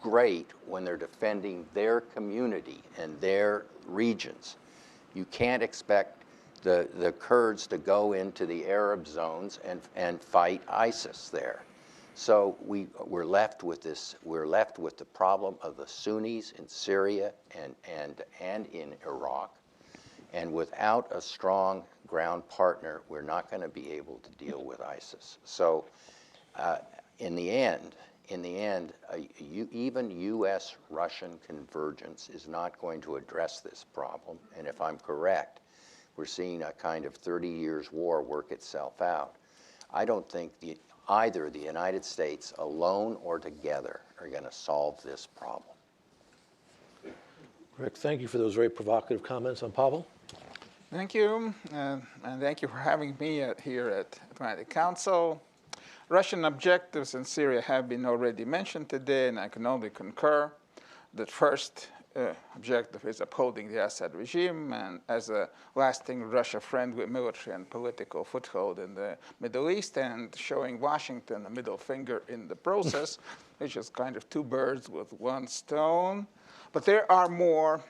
great when they're defending their community and their regions. You can't expect the Kurds to go into the Arab zones and fight ISIS there. So we're left with this. We're left with the problem of the Sunnis in Syria and in Iraq, and without a strong ground partner, we're not going to be able to deal with ISIS. So, in the end, even U.S.-Russian convergence is not going to address this problem. And if I'm correct, we're seeing a kind of 30 years war work itself out. I don't think either the United States alone or together are going to solve this problem. Rick, thank you for those very provocative comments on Pavel. Thank you, and thank you for having me here at Atlantic Council. Russian objectives in Syria have been already mentioned today, and I can only concur. The first objective is upholding the Assad regime and as a lasting Russia friend with military and political foothold in the Middle East, and showing Washington a middle finger in the process, which is kind of two birds with one stone. But there are more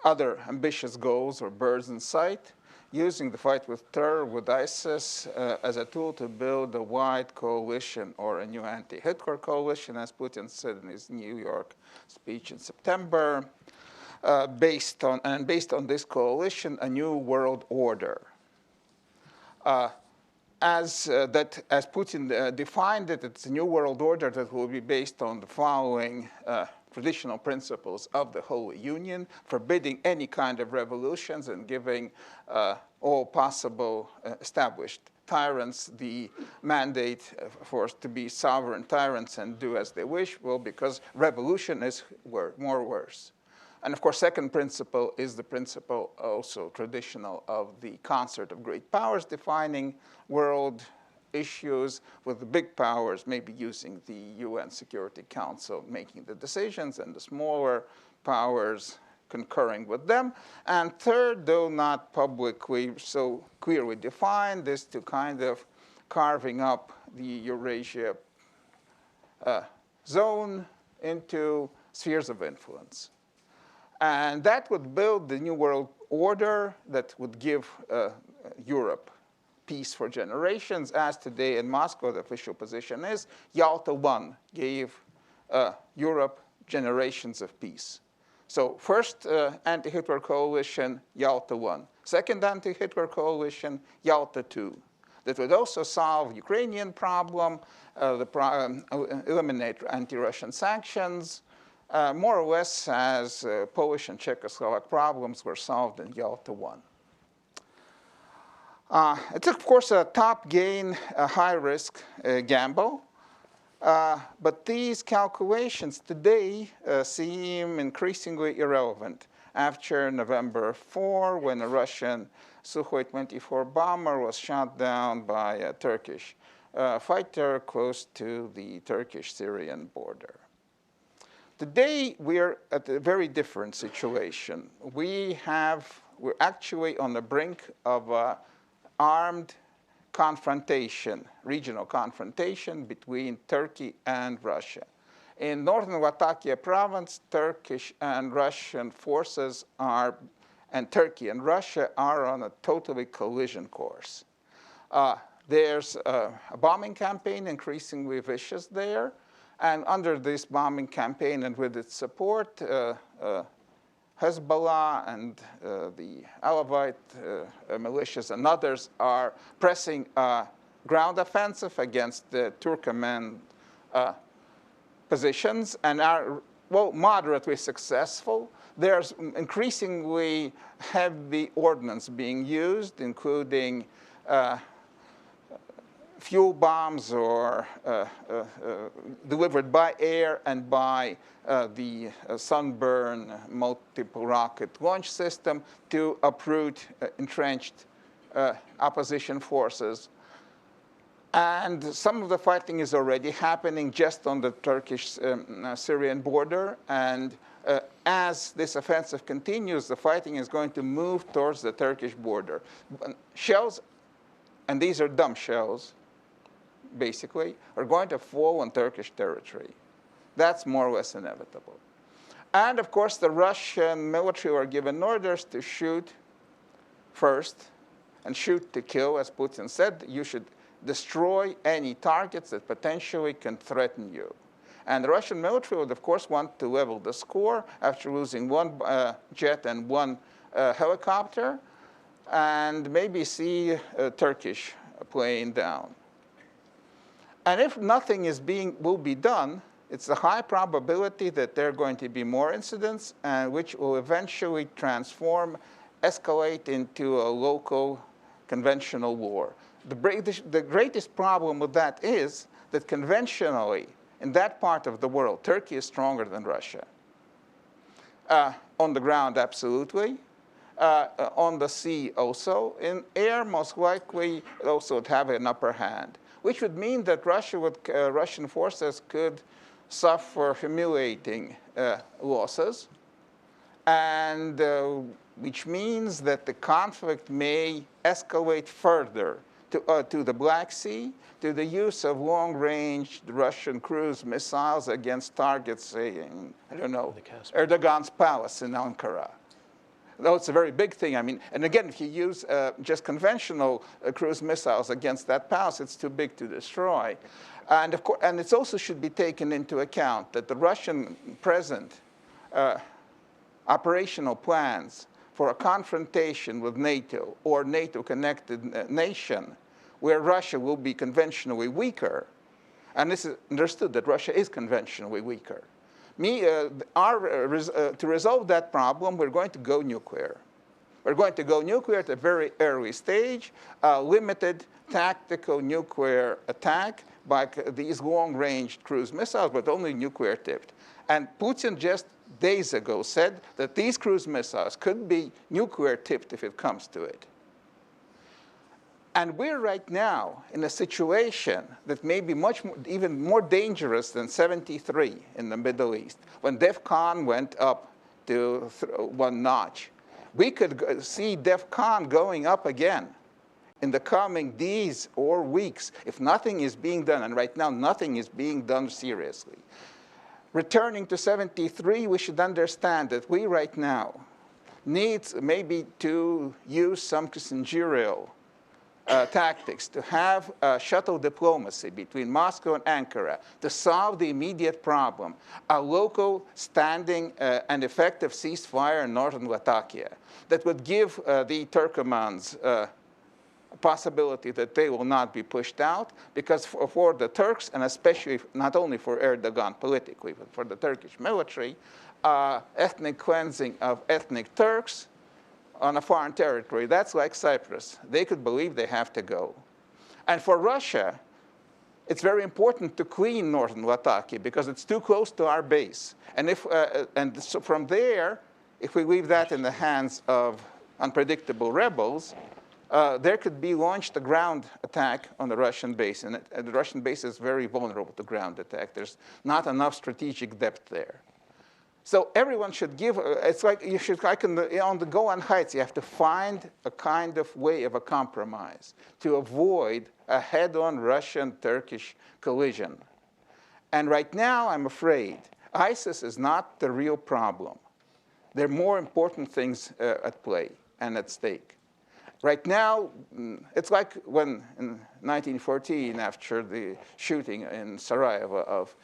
other ambitious goals or birds in sight, using the fight with terror, with ISIS, as a tool to build a wide coalition or a new anti-Hitler coalition, as Putin said in his New York speech in September, based on this coalition, a new world order. As Putin defined it, it's a new world order that will be based on the following traditional principles of the Holy Union, forbidding any kind of revolutions and giving all possible established tyrants the mandate to be sovereign tyrants and do as they wish. Well, because revolution is more worse. And of course, second principle is the principle also traditional of the concert of great powers defining world issues, with the big powers maybe using the UN Security Council making the decisions and the smaller powers concurring with them. And third, though not publicly so clearly defined, is to kind of carving up the Eurasia zone into spheres of influence. And that would build the new world order that would give Europe peace for generations, as today in Moscow the official position is Yalta I gave Europe generations of peace. So first anti-Hitler coalition, Yalta I. Second anti-Hitler coalition, Yalta II. That would also solve Ukrainian problem, eliminate anti-Russian sanctions, more or less as Polish and Czechoslovak problems were solved in Yalta I. It's, of course, a top-gain, high-risk gamble. But these calculations today seem increasingly irrelevant after November 4, when a Russian Sukhoi 24 bomber was shot down by a Turkish fighter close to the Turkish-Syrian border. Today, we're at a very different situation. We're actually on the brink of armed confrontation, regional confrontation between Turkey and Russia. In northern Latakia province, Turkish and Russian forces and Turkey and Russia are on a totally collision course. There's a bombing campaign increasingly vicious there. And under this bombing campaign and with its support, Hezbollah and the Alawite militias and others are pressing a ground offensive against the Turkmen positions and are, well, moderately successful. There's increasingly heavy ordnance being used, including fuel bombs or delivered by air and by the Sunburn multiple rocket launch system to uproot entrenched opposition forces. And some of the fighting is already happening just on the Turkish-Syrian border. And as this offensive continues, the fighting is going to move towards the Turkish border. Shells, and these are dumb shells, basically, are going to fall on Turkish territory. That's more or less inevitable. And of course, the Russian military were given orders to shoot first and shoot to kill, as Putin said. You should destroy any targets that potentially can threaten you. And the Russian military would, of course, want to level the score after losing one jet and one helicopter, and maybe see a Turkish plane down. And if nothing will be done, it's a high probability that there are going to be more incidents, which will eventually escalate into a local conventional war. The greatest problem with that is that conventionally, in that part of the world, Turkey is stronger than Russia. On the ground, absolutely. On the sea also. In air, most likely, it also would have an upper hand, which would mean that Russian forces could suffer humiliating losses, and which means that the conflict may escalate further to the Black Sea, to the use of long-range Russian cruise missiles against targets, say, in, I don't know, Erdogan's palace in Ankara. Though it's a very big thing. I mean, and again, if you use just conventional cruise missiles against that palace, it's too big to destroy. And of course, and it also should be taken into account that the Russian present operational plans for a confrontation with NATO or NATO-connected nation, where Russia will be conventionally weaker, and this is understood that Russia is conventionally weaker. To resolve that problem, we're going to go nuclear. We're going to go nuclear at a very early stage, limited tactical nuclear attack by these long-range cruise missiles, but only nuclear-tipped. And Putin just days ago said that these cruise missiles could be nuclear-tipped if it comes to it. And we're right now in a situation that may be even more dangerous than '73 in the Middle East, when DEFCON went up to one notch. We could see DEFCON going up again in the coming days or weeks if nothing is being done, and right now nothing is being done seriously. Returning to '73, we should understand that we right now need maybe to use some Kissingerian tactics, to have shuttle diplomacy between Moscow and Ankara to solve the immediate problem, a local standing and effective ceasefire in northern Latakia that would give the Turkomans a possibility that they will not be pushed out, because for the Turks, and especially not only for Erdogan politically, but for the Turkish military, ethnic cleansing of ethnic Turks on a foreign territory, that's like Cyprus. They could believe they have to go. And for Russia, it's very important to clean northern Latakia because it's too close to our base. And so from there, if we leave that in the hands of unpredictable rebels, there could be launched a ground attack on the Russian base. And the Russian base is very vulnerable to ground attack. There's not enough strategic depth there. So everyone should give, it's like you should, like on the Golan Heights, you have to find a kind of way of a compromise to avoid a head-on Russian-Turkish collision. And right now, I'm afraid, ISIS is not the real problem. There are more important things at play and at stake. Right now, it's like when in 1914, after the shooting in Sarajevo of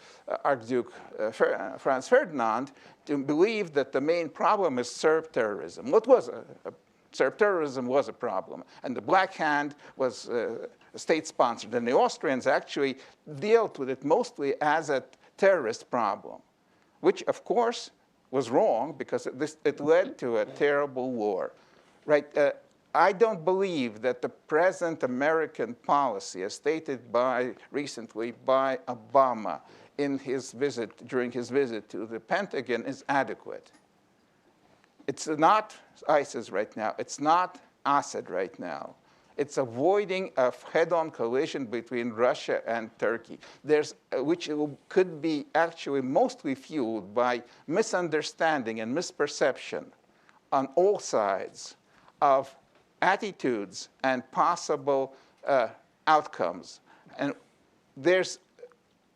Archduke Franz Ferdinand, to believe that the main problem is Serb terrorism. What was Serb terrorism was a problem, and the Black Hand was state-sponsored, and the Austrians actually dealt with it mostly as a terrorist problem, which, of course, was wrong because it led to a terrible war. Right? I don't believe that the present American policy, as stated recently by Obama during his visit to the Pentagon, is adequate. It's not ISIS right now. It's not Assad right now. It's avoiding a head-on collision between Russia and Turkey, which could be actually mostly fueled by misunderstanding and misperception on all sides of attitudes and possible outcomes. And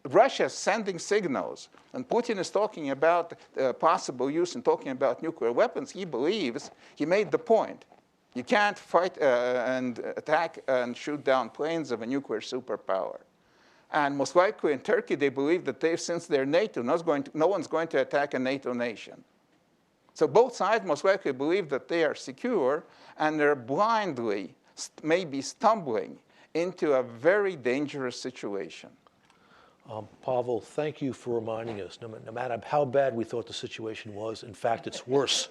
Russia sending signals, and Putin is talking about possible use and talking about nuclear weapons. He believes, he made the point, you can't fight and attack and shoot down planes of a nuclear superpower. And most likely in Turkey, they believe that since they're NATO, no one's going to attack a NATO nation. So both sides most likely believe that they are secure, and they're blindly, maybe stumbling into a very dangerous situation. Pavel, thank you for reminding us, no matter how bad we thought the situation was, in fact, it's worse.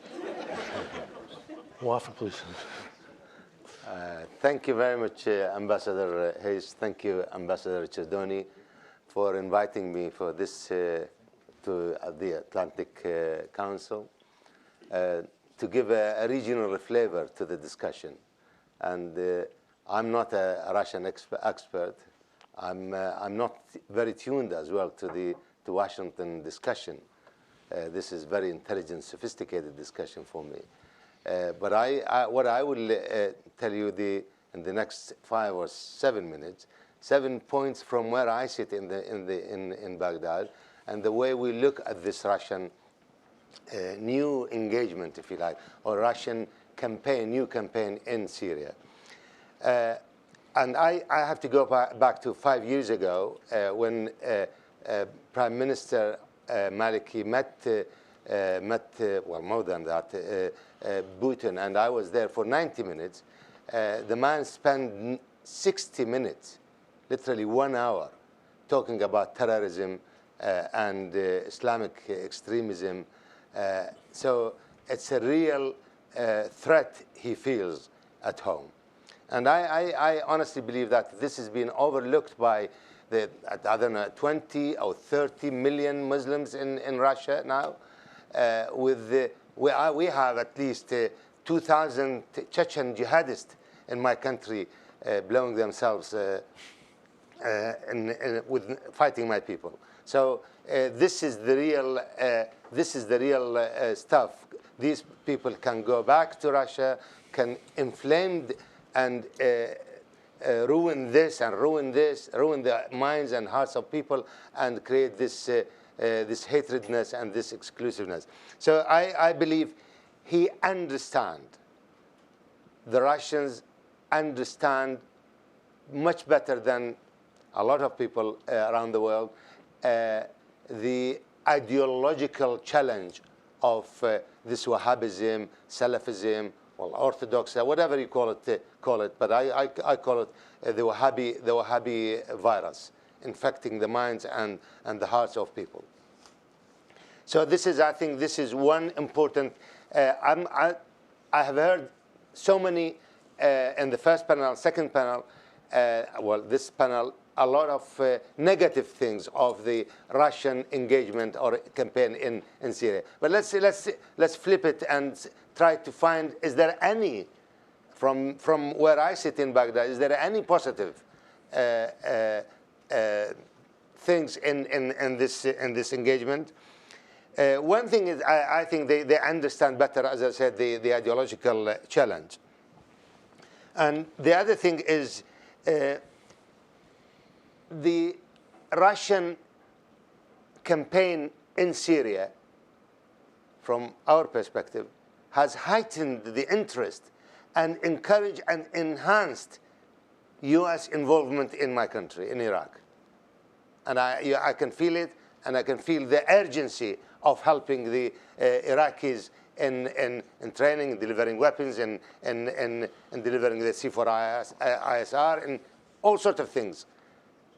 Wafa, please. Thank you very much, Ambassador Hayes. Thank you, Ambassador Cherdoni, for inviting me for this to the Atlantic Council to give a regional flavor to the discussion. And I'm not a Russian expert. I'm not very tuned as well to the Washington discussion. This is very intelligent, sophisticated discussion for me. But what I will tell you in the next 5 or 7 minutes, 7 points from where I sit in Baghdad, and the way we look at this Russian new engagement, if you like, or Russian new campaign in Syria. And I have to go back to 5 years ago when Prime Minister Maliki met well, more than that, Putin, and I was there for 90 minutes. The man spent 60 minutes, literally 1 hour, talking about terrorism and Islamic extremism. So it's a real threat he feels at home. And I honestly believe that this has been overlooked by I don't know, 20 or 30 million Muslims in Russia now. We have at least 2,000 Chechen jihadists in my country blowing themselves with fighting my people. So this is the real stuff. These people can go back to Russia, can inflame and ruin this and ruin the minds and hearts of people, and create this hatredness and this exclusiveness. So I believe he understands. The Russians understand much better than a lot of people around the world the ideological challenge of this Wahhabism, Salafism, well, Orthodox, whatever you call it, but I call it the Wahhabi virus, infecting the minds and the hearts of people. So I think this is one important. I have heard so many in the first panel, second panel, well, this panel, a lot of negative things of the Russian engagement or campaign in Syria. But let's flip it and try to find, is there any, from where I sit in Baghdad, is there any positive things in this engagement? One thing is, I think they understand better, as I said, the ideological challenge. And the other thing is the Russian campaign in Syria, from our perspective, has heightened the interest and encouraged and enhanced U.S. involvement in my country, in Iraq. And I can feel it, and I can feel the urgency of helping the Iraqis in training, delivering weapons, and delivering the C4ISR, and all sorts of things.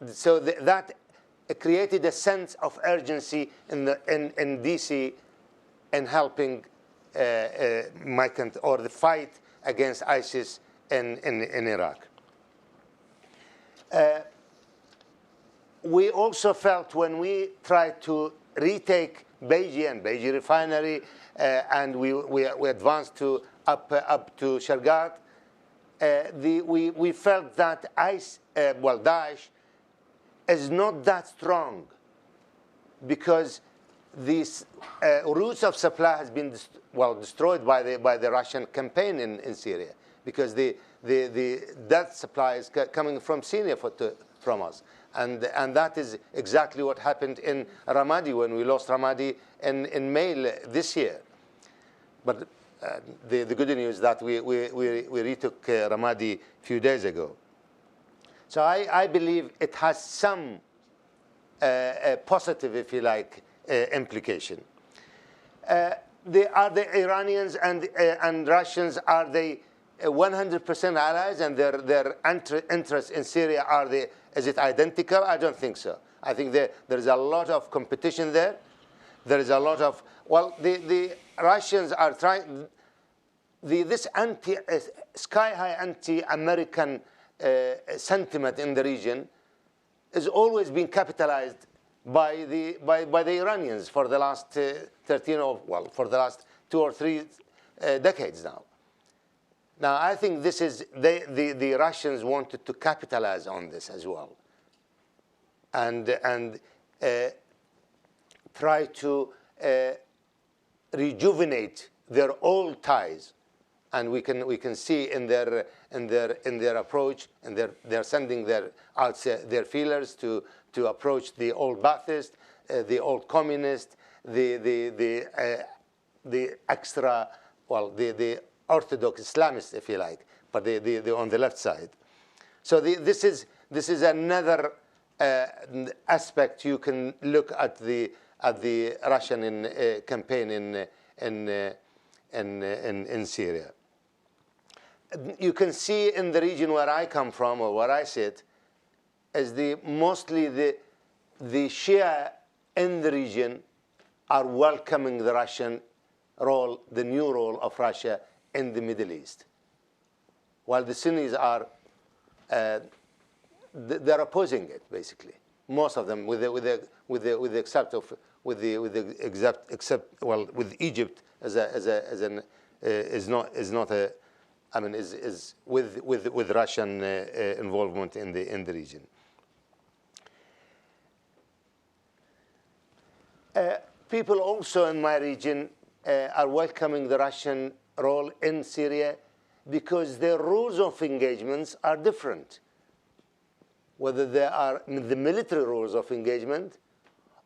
So that created a sense of urgency in D.C. in helping my country, or the fight against ISIS in Iraq. We also felt when we tried to retake Beiji and Beiji refinery, and we advanced to up to Shargat, we felt that Daesh is not that strong, because these routes of supply has been destroyed by the Russian campaign in Syria, because that supply is coming from Syria from us. And that is exactly what happened in Ramadi when we lost Ramadi in May this year. But the good news is that we retook Ramadi a few days ago. So I believe it has some positive, if you like, implication. Are the Iranians and Russians, are they 100% allies, and their interests in Syria, is it identical? I don't think so. I think there is a lot of competition there. There is a lot of, the Russians are trying, this sky-high anti-American sentiment in the region has always been capitalized by the Iranians for the last for the last 2 or 3 decades now. Now, I think this is, the Russians wanted to capitalize on this as well, and try to rejuvenate their old ties, and we can see in their approach, and they're sending their feelers to approach the old Ba'athist, the old communist, the extra, the Orthodox Islamists, if you like, but the on the left side. So this is another aspect you can look at the Russian campaign in Syria. You can see in the region where I come from, or where I sit, is mostly the Shia in the region are welcoming the Russian role, the new role of Russia in the Middle East, while the Sunnis are they're opposing it, basically. Most of them, with Egypt is with Russian involvement in the region. People also in my region are welcoming the Russian role in Syria because their rules of engagements are different. Whether they are the military rules of engagement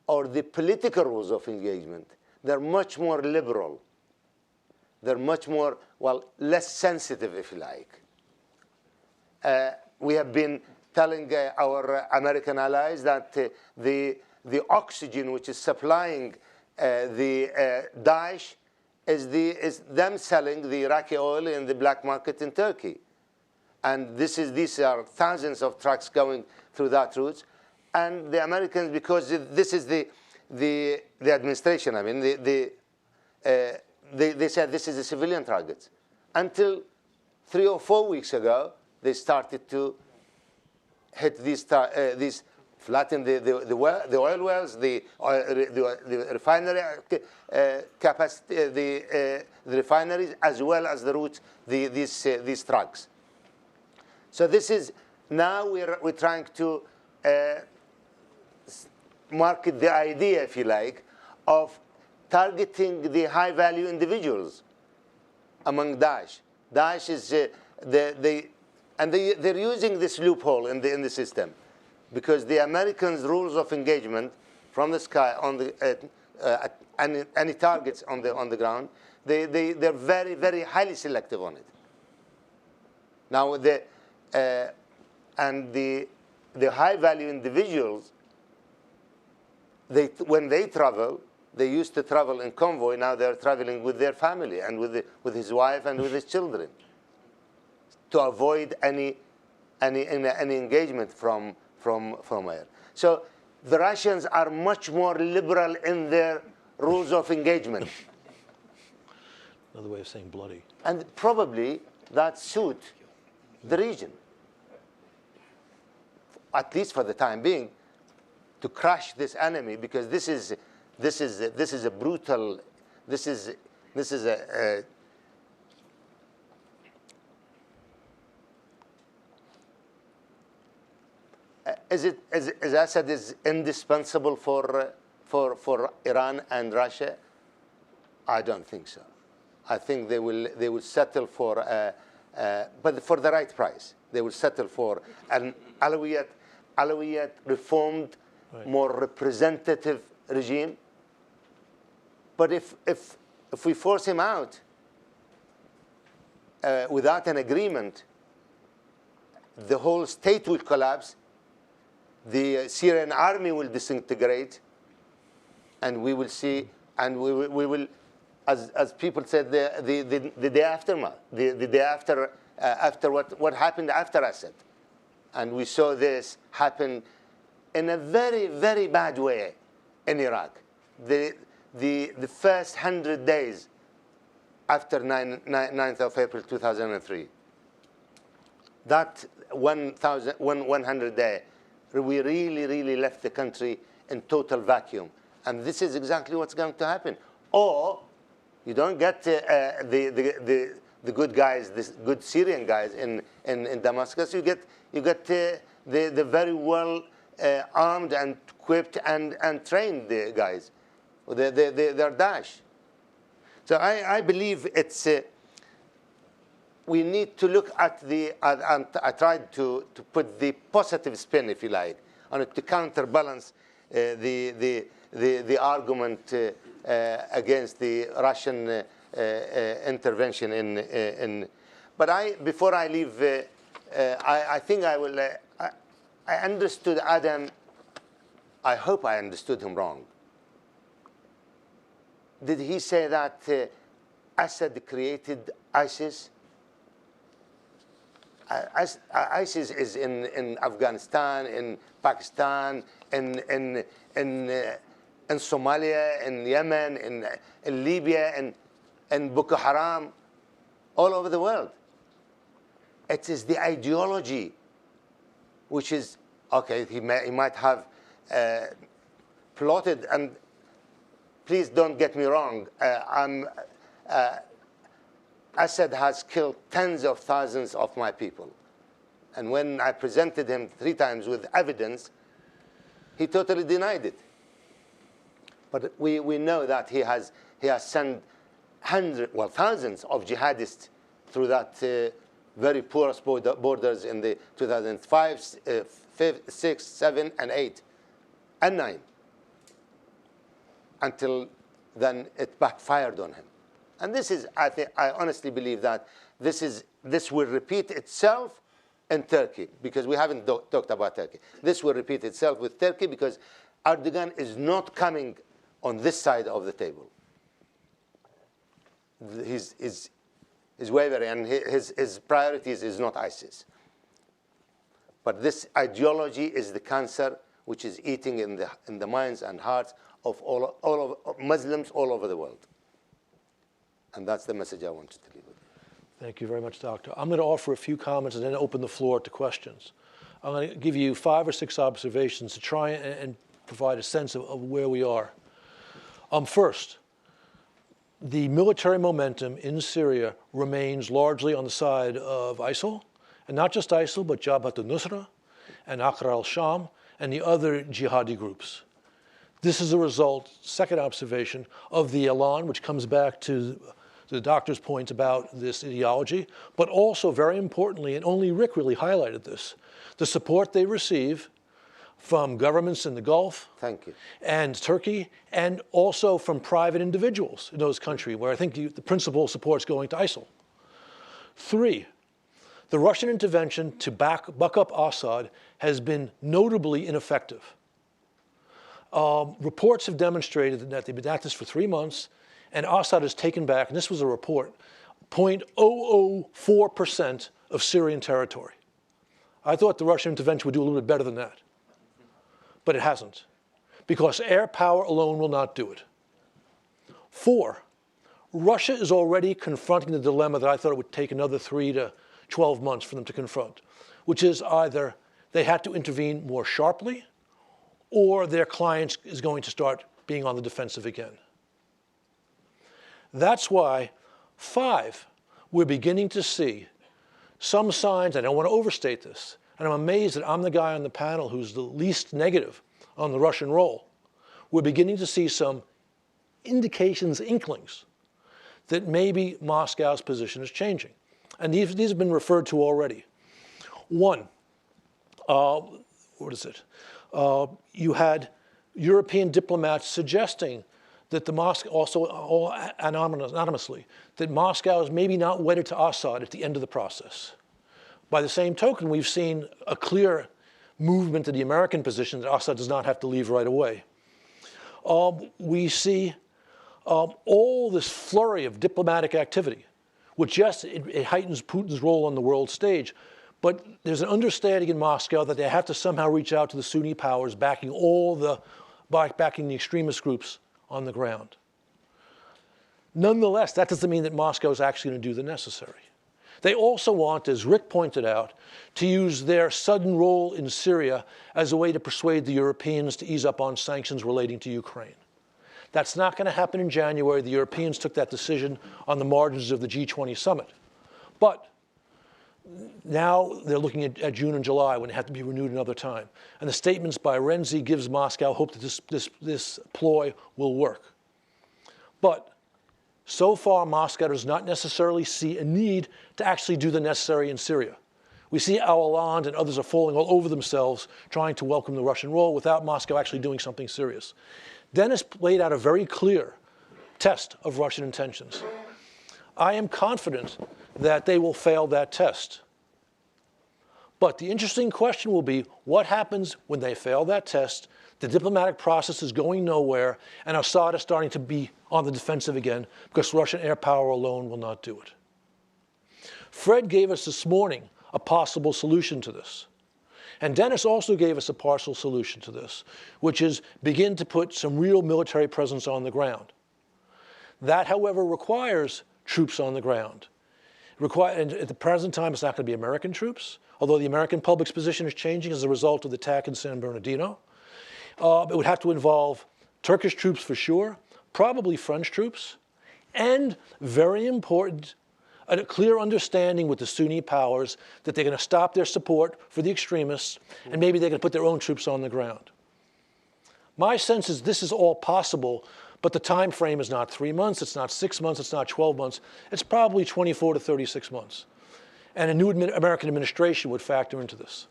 or the political rules of engagement, they're much more liberal. They're much more, less sensitive, if you like. We have been telling our American allies that the oxygen which is supplying the Daesh is them selling the Iraqi oil in the black market in Turkey. And these are thousands of trucks going through that route. And the Americans, because this is the administration, they said this is a civilian target. Until 3 or 4 weeks ago, they started to hit these flatten the oil wells, the refinery capacity, the refineries, as well as the routes, these trucks. So this is, now we're trying to market the idea, if you like, of targeting the high-value individuals among Daesh. Daesh is they're using this loophole in the system, because the Americans' rules of engagement from the sky on the any targets on the ground, they're very, very highly selective on it. Now the high value individuals, when they travel, they used to travel in convoy. Now they're traveling with their family and with his wife and with his children, to avoid any engagement from air. So the Russians are much more liberal in their rules of engagement. Another way of saying bloody. And probably that suit the region, at least for the time being, to crush this enemy, because this is a brutal, this is a is Assad is indispensable for Iran and Russia? I don't think so. I think they will settle for, but for the right price. They will settle for an Alawiyat reformed, more representative regime. But if we force him out without an agreement, the whole state will collapse. The Syrian army will disintegrate, and we will see, and we will, as people said, the day aftermath, the day after what happened after Assad, and we saw this happen in a very, very bad way in Iraq. The first 100 days after 9th of April 2003, that 100 day, we really left the country in total vacuum. And this is exactly what's going to happen. Or you don't get the good guys, the good Syrian guys in Damascus. You get the very well armed and equipped and trained guys. They're Daesh. So I believe it's. We need to look at and I tried to put the positive spin, if you like, on it to counterbalance the argument against the Russian intervention in. But before I leave, I think I will. I understood Adam. I hope I understood him wrong. Did he say that Assad created ISIS? ISIS is in Afghanistan, in Pakistan, in Somalia, in Yemen, in Libya, in Boko Haram, all over the world. It is the ideology, which is okay. He might have plotted, and please don't get me wrong. Assad has killed tens of thousands of my people. And when I presented him 3 times with evidence, he totally denied it. But we know that he has sent thousands of jihadists through that very porous borders in the 2005, 6, 7, and 8, and 9. Until then, it backfired on him. And this is, I honestly believe that this will repeat itself in Turkey, because we haven't talked about Turkey. This will repeat itself with Turkey because Erdogan is not coming on this side of the table. He's wavering, and his priorities is not ISIS. But this ideology is the cancer which is eating in the minds and hearts of all of Muslims all over the world. And that's the message I wanted to leave with you. Thank you very much, Doctor. I'm going to offer a few comments and then open the floor to questions. I'm going to give you 5 or 6 observations to try and provide a sense of where we are. First, the military momentum in Syria remains largely on the side of ISIL, and not just ISIL, but Jabhat al-Nusra and Aqra al-Sham and the other jihadi groups. This is a result, second observation, of the elan, which comes back to the doctor's point about this ideology, but also, very importantly, and only Rick really highlighted this, the support they receive from governments in the Gulf Thank you. and Turkey, and also from private individuals in those countries, where I think the principal support's going to ISIL. 3, the Russian intervention to buck up Assad has been notably ineffective. Reports have demonstrated that they've been at this for 3 months, and Assad has taken back, and this was a report, 0.004% of Syrian territory. I thought the Russian intervention would do a little bit better than that. But it hasn't, because air power alone will not do it. 4, Russia is already confronting the dilemma that I thought it would take another 3 to 12 months for them to confront, which is either they had to intervene more sharply, or their client is going to start being on the defensive again. That's why, 5, we're beginning to see some signs, I don't want to overstate this, and I'm amazed that I'm the guy on the panel who's the least negative on the Russian role. We're beginning to see some indications, inklings, that maybe Moscow's position is changing. And these have been referred to already. 1, what is it? You had European diplomats suggesting that also anonymously, that Moscow is maybe not wedded to Assad at the end of the process. By the same token, we've seen a clear movement to the American position that Assad does not have to leave right away. We see all this flurry of diplomatic activity, which, yes, it heightens Putin's role on the world stage, but there's an understanding in Moscow that they have to somehow reach out to the Sunni powers backing the extremist groups on the ground. Nonetheless, that doesn't mean that Moscow is actually going to do the necessary. They also want, as Rick pointed out, to use their sudden role in Syria as a way to persuade the Europeans to ease up on sanctions relating to Ukraine. That's not going to happen in January. The Europeans took that decision on the margins of the G20 summit. But now they're looking at June and July, when it had to be renewed another time. And the statements by Renzi gives Moscow hope that this ploy will work. But so far, Moscow does not necessarily see a need to actually do the necessary in Syria. We see Hollande and others are falling all over themselves trying to welcome the Russian role without Moscow actually doing something serious. Dennis laid out a very clear test of Russian intentions. I am confident that they will fail that test. But the interesting question will be, what happens when they fail that test, the diplomatic process is going nowhere, and Assad is starting to be on the defensive again, because Russian air power alone will not do it. Fred gave us this morning a possible solution to this. And Dennis also gave us a partial solution to this, which is begin to put some real military presence on the ground. That, however, requires troops on the ground. And at the present time, it's not going to be American troops, although the American public's position is changing as a result of the attack in San Bernardino. It would have to involve Turkish troops for sure, probably French troops, and, very important, a clear understanding with the Sunni powers that they're going to stop their support for the extremists, and maybe they're going to put their own troops on the ground. My sense is this is all possible, but the time frame is not 3 months, it's not 6 months, it's not 12 months. It's probably 24 to 36 months. And a new American administration would factor into this.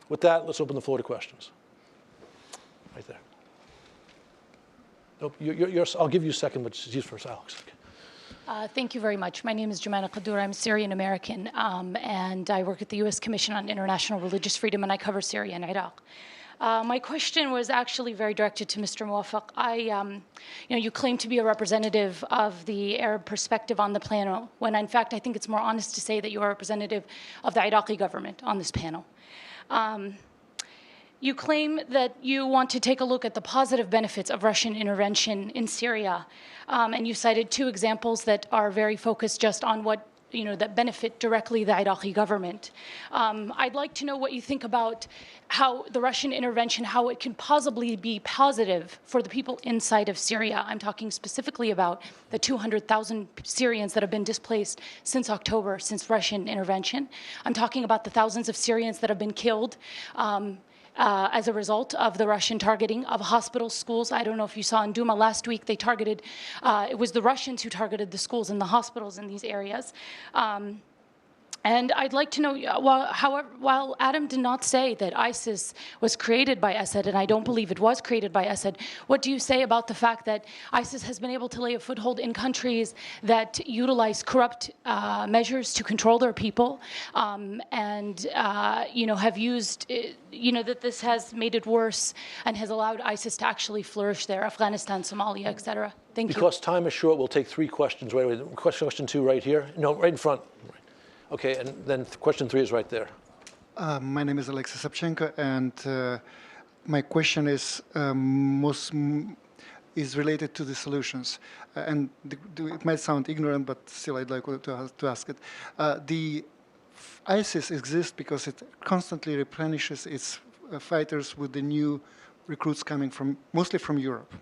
With that, let's open the floor to questions. Right there. Nope, I'll give you a second, but use first, Alex. Okay. Thank you very much. My name is Jumana Qadour. I'm Syrian American, and I work at the U.S. Commission on International Religious Freedom, and I cover Syria and Iraq. My question was actually very directed to Mr. Muwafaq. You claim to be a representative of the Arab perspective on the panel, when in fact I think it's more honest to say that you are a representative of the Iraqi government on this panel. You claim that you want to take a look at the positive benefits of Russian intervention in Syria, and you cited 2 examples that are very focused just on what that benefit directly the Iraqi government. I'd like to know what you think about how the Russian intervention, how it can possibly be positive for the people inside of Syria. I'm talking specifically about the 200,000 Syrians that have been displaced since October, since Russian intervention. I'm talking about the thousands of Syrians that have been killed as a result of the Russian targeting of hospitals, schools. I don't know if you saw in Duma last week, they targeted, it was the Russians who targeted the schools and the hospitals in these areas. And I'd like to know, while Adam did not say that ISIS was created by Assad, and I don't believe it was created by Assad, what do you say about the fact that ISIS has been able to lay a foothold in countries that utilize corrupt measures to control their people, and have used, that this has made it worse and has allowed ISIS to actually flourish there, Afghanistan, Somalia, etc. Thank you. Because time is short, we'll take 3 questions right away. Question 2 right here. No, right in front. Okay, and then question 3 is right there. My name is Alexei Sapchenko, and my question is is related to the solutions. It might sound ignorant, but still I'd like to ask it. The ISIS exists because it constantly replenishes its fighters with the new recruits coming mostly from Europe.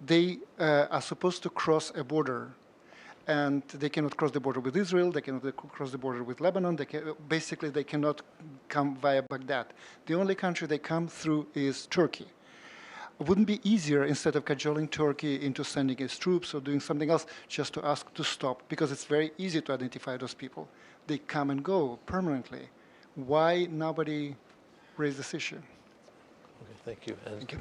They are supposed to cross a border, and they cannot cross the border with Israel, they cannot cross the border with Lebanon, basically they cannot come via Baghdad. The only country they come through is Turkey. Wouldn't it be easier, instead of cajoling Turkey into sending its troops or doing something else, just to ask to stop? Because it's very easy to identify those people. They come and go permanently. Why nobody raised this issue? Okay, thank you. And Thank you.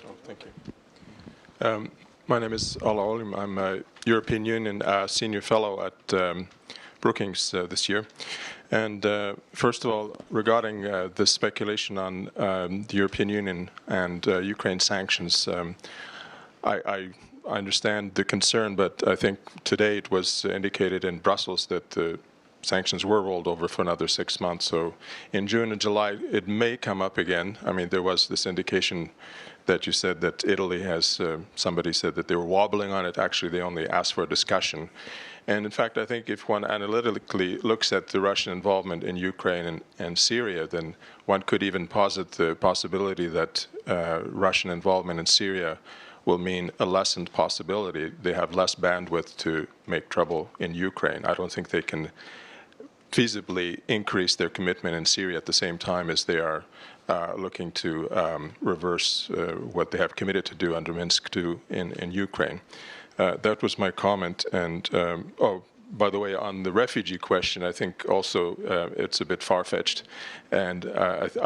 Oh, thank you. My name is Ola Olim. I'm a European Union senior fellow at Brookings this year. And first of all, regarding the speculation on the European Union and Ukraine sanctions, I understand the concern, but I think today it was indicated in Brussels that the sanctions were rolled over for another 6 months. So in June and July, it may come up again. I mean, there was this indication that you said that Italy has, somebody said that they were wobbling on it. Actually, they only asked for a discussion. And in fact, I think if one analytically looks at the Russian involvement in Ukraine and Syria, then one could even posit the possibility that Russian involvement in Syria will mean a lessened possibility. They have less bandwidth to make trouble in Ukraine. I don't think they can feasibly increase their commitment in Syria at the same time as they are looking to reverse what they have committed to do under Minsk II in Ukraine. That was my comment. And, by the way, on the refugee question, I think also it's a bit far-fetched. And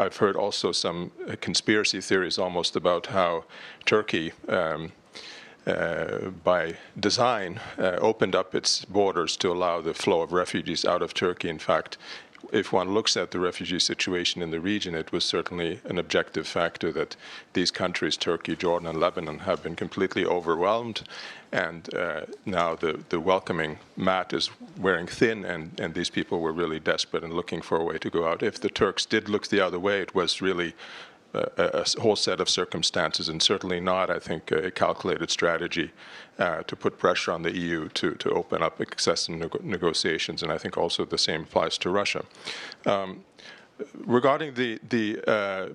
I've heard also some conspiracy theories almost about how Turkey, by design, opened up its borders to allow the flow of refugees out of Turkey. In fact, if one looks at the refugee situation in the region, it was certainly an objective factor that these countries, Turkey, Jordan, and Lebanon, have been completely overwhelmed. And now the welcoming mat is wearing thin, and these people were really desperate and looking for a way to go out. If the Turks did look the other way, it was really a whole set of circumstances, and certainly not, I think, a calculated strategy to put pressure on the EU to open up accession negotiations, and I think also the same applies to Russia. Regarding the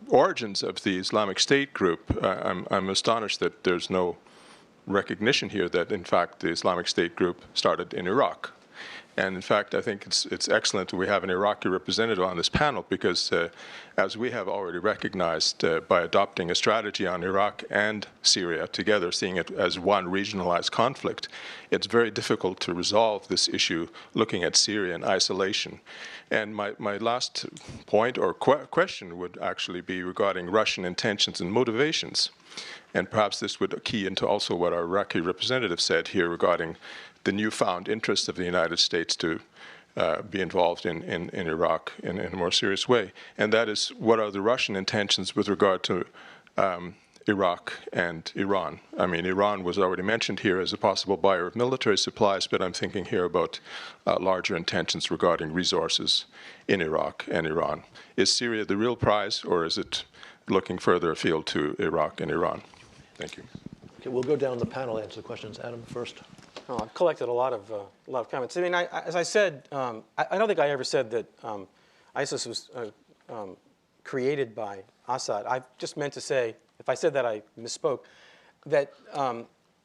origins of the Islamic State group, I'm astonished that there's no recognition here that, in fact, the Islamic State group started in Iraq. And in fact, I think it's excellent that we have an Iraqi representative on this panel because, as we have already recognized, by adopting a strategy on Iraq and Syria together, seeing it as one regionalized conflict, it's very difficult to resolve this issue looking at Syria in isolation. And my last point or question would actually be regarding Russian intentions and motivations. And perhaps this would key into also what our Iraqi representative said here regarding the newfound interest of the United States to be involved in Iraq in a more serious way. And that is, what are the Russian intentions with regard to Iraq and Iran? I mean, Iran was already mentioned here as a possible buyer of military supplies, but I'm thinking here about larger intentions regarding resources in Iraq and Iran. Is Syria the real prize, or is it looking further afield to Iraq and Iran? Thank you. Okay, we'll go down the panel, answer the questions. Adam first. Oh, I've collected a lot of comments. I mean, as I said, I don't think I ever said that ISIS was created by Assad. I just meant to say, if I said that, I misspoke, that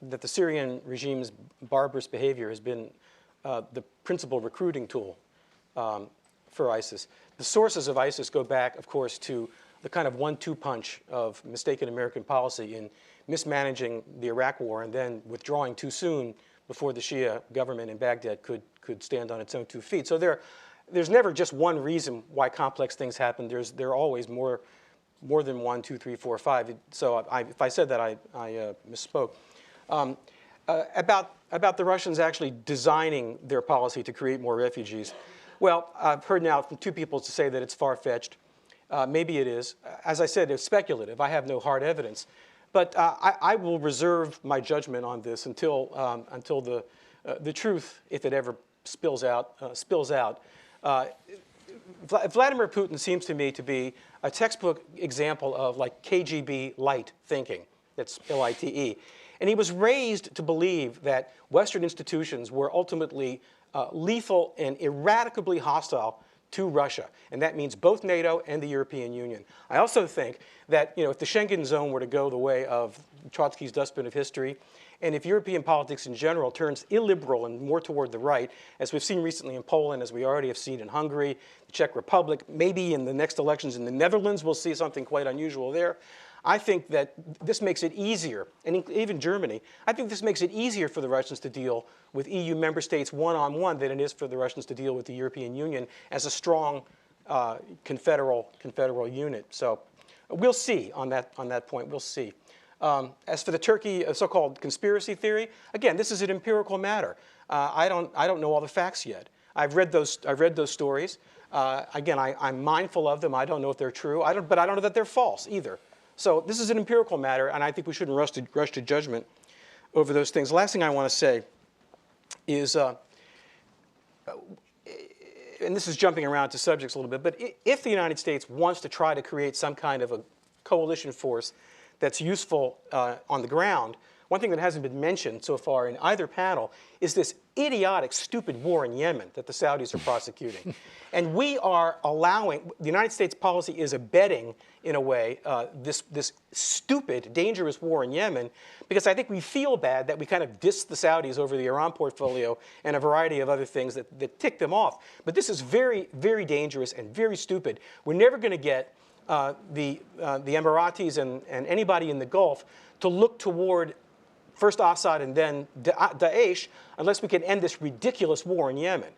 that the Syrian regime's barbarous behavior has been the principal recruiting tool for ISIS. The sources of ISIS go back, of course, to the kind of 1-2 punch of mistaken American policy in mismanaging the Iraq war and then withdrawing too soon before the Shia government in Baghdad could stand on its own 2 feet. So there's never just one reason why complex things happen. There are always more than 1, 2, 3, 4, 5. So if I said that, I misspoke. About the Russians actually designing their policy to create more refugees. Well, I've heard now from 2 people to say that it's far-fetched. Maybe it is. As I said, it's speculative. I have no hard evidence. But I will reserve my judgment on this until the truth, if it ever spills out. Vladimir Putin seems to me to be a textbook example of like KGB light thinking. That's L-I-T-E. And he was raised to believe that Western institutions were ultimately lethal and ineradicably hostile to Russia. And that means both NATO and the European Union. I also think that if the Schengen zone were to go the way of Trotsky's dustbin of history, and if European politics in general turns illiberal and more toward the right, as we've seen recently in Poland, as we already have seen in Hungary, the Czech Republic, maybe in the next elections in the Netherlands, we'll see something quite unusual there. I think that this makes it easier, and even Germany, I think this makes it easier for the Russians to deal with EU member states one-on-one than it is for the Russians to deal with the European Union as a strong confederal unit. So we'll see on that point. We'll see. As for the Turkey so-called conspiracy theory, again, this is an empirical matter. I don't know all the facts yet. I've read those stories. Again, I'm mindful of them. I don't know if they're true. But I don't know that they're false either. So this is an empirical matter, and I think we shouldn't rush to judgment over those things. The last thing I want to say is, and this is jumping around to subjects a little bit, but if the United States wants to try to create some kind of a coalition force that's useful on the ground, one thing that hasn't been mentioned so far in either panel is this idiotic, stupid war in Yemen that the Saudis are prosecuting. And we are allowing, the United States policy is abetting, in a way, this stupid, dangerous war in Yemen, because I think we feel bad that we kind of diss the Saudis over the Iran portfolio and a variety of other things that tick them off. But this is very, very dangerous and very stupid. We're never going to get the Emiratis and anybody in the Gulf to look toward first Assad and then Daesh, unless we can end this ridiculous war in Yemen.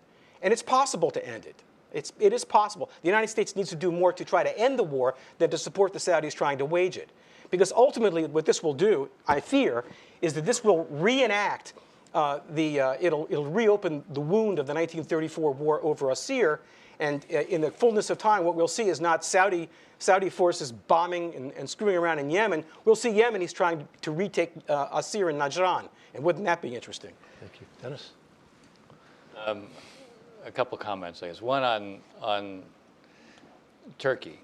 And it's possible to end it. It is possible. The United States needs to do more to try to end the war than to support the Saudis trying to wage it. Because ultimately what this will do, I fear, is that this will reenact, it'll reopen the wound of the 1934 war over Asir. And in the fullness of time, what we'll see is not Saudi forces bombing and screwing around in Yemen. We'll see Yemenis trying to retake Asir and Najran. And wouldn't that be interesting? Thank you. Dennis? A couple comments, I guess. One on Turkey.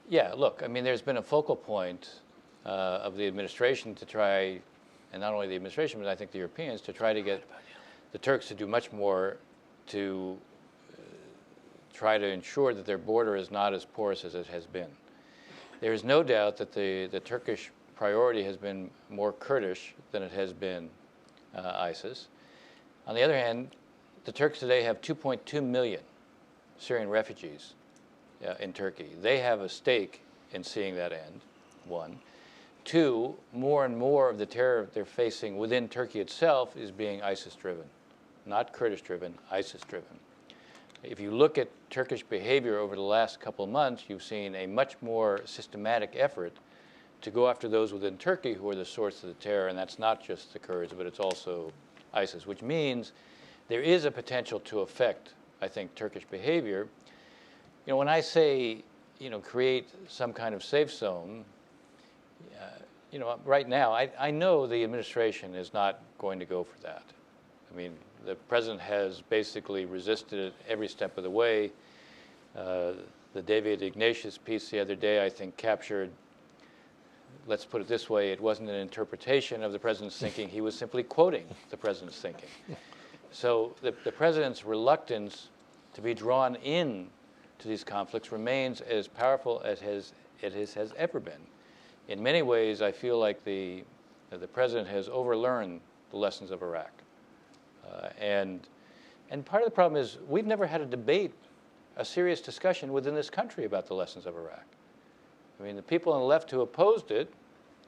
Yeah, look, I mean, there's been a focal point of the administration to try, and not only the administration, but I think the Europeans, to try to get the Turks to do much more to try to ensure that their border is not as porous as it has been. There is no doubt that the Turkish priority has been more Kurdish than it has been ISIS. On the other hand, the Turks today have 2.2 million Syrian refugees in Turkey. They have a stake in seeing that end, one. Two, more and more of the terror they're facing within Turkey itself is being ISIS-driven, not Kurdish-driven, ISIS-driven. If you look at Turkish behavior over the last couple of months, you've seen a much more systematic effort to go after those within Turkey who are the source of the terror, and that's not just the Kurds, but it's also ISIS, which means there is a potential to affect, I think, Turkish behavior. When I say, create some kind of safe zone, right now, I know the administration is not going to go for that. I mean, the president has basically resisted it every step of the way. The David Ignatius piece the other day, I think, captured, let's put it this way, it wasn't an interpretation of the president's thinking. He was simply quoting the president's thinking. So the president's reluctance to be drawn in to these conflicts remains as powerful as it has ever been. In many ways, I feel like the president has overlearned the lessons of Iraq. And part of the problem is we've never had a debate, a serious discussion within this country about the lessons of Iraq. I mean, the people on the left who opposed it,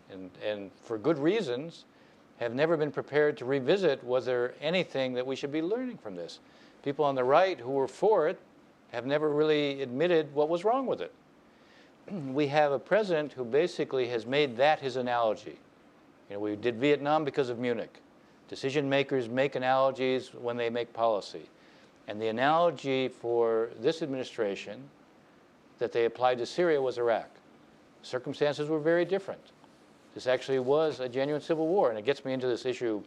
and for good reasons, have never been prepared to revisit, was there anything that we should be learning from this? People on the right who were for it have never really admitted what was wrong with it. We have a president who basically has made that his analogy. You know, we did Vietnam because of Munich. Decision makers make analogies when they make policy. And the analogy for this administration that they applied to Syria was Iraq. Circumstances were very different. This actually was a genuine civil war, and it gets me into this issue.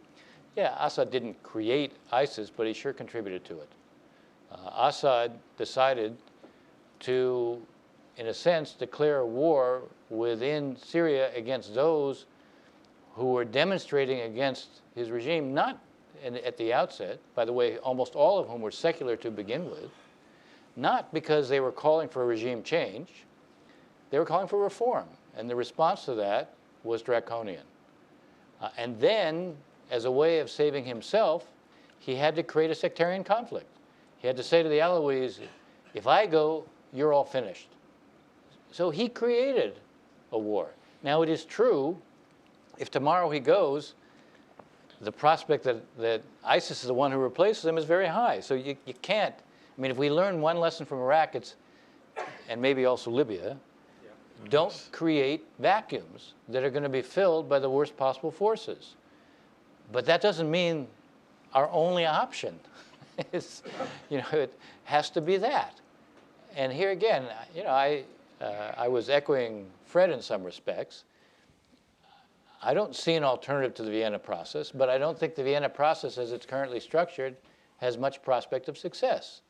Yeah, Assad didn't create ISIS, but he sure contributed to it. Assad decided to, in a sense, declare a war within Syria against those who were demonstrating against his regime, not at the outset, by the way, almost all of whom were secular to begin with, not because they were calling for a regime change, they were calling for reform. And the response to that was draconian. And then, as a way of saving himself, he had to create a sectarian conflict. He had to say to the Alawis, if I go, you're all finished. So he created a war. Now, it is true, if tomorrow he goes, the prospect that ISIS is the one who replaces him is very high. So you can't, I mean, if we learn one lesson from Iraq, it's, and maybe also Libya, don't create vacuums that are going to be filled by the worst possible forces. But that doesn't mean our only option is, you know, it has to be that. And here again, you know, I was echoing Fred in some respects. I don't see an alternative to the Vienna process, but I don't think the Vienna process as it's currently structured has much prospect of success.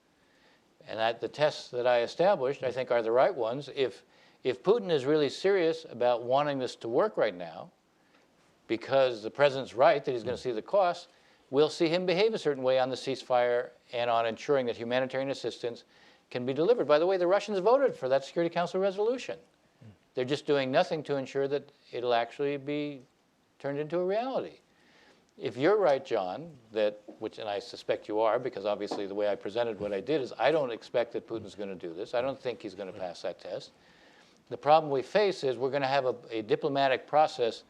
And the tests that I established, I think, are the right ones. If Putin is really serious about wanting this to work right now, because the president's right that he's going to see the cost, we'll see him behave a certain way on the ceasefire and on ensuring that humanitarian assistance can be delivered. By the way, the Russians voted for that Security Council resolution. They're just doing nothing to ensure that it'll actually be turned into a reality. If you're right, John, and I suspect you are, because obviously the way I presented what I did is I don't expect that Putin's going to do this. I don't think he's going to pass that test. The problem we face is we're going to have a diplomatic process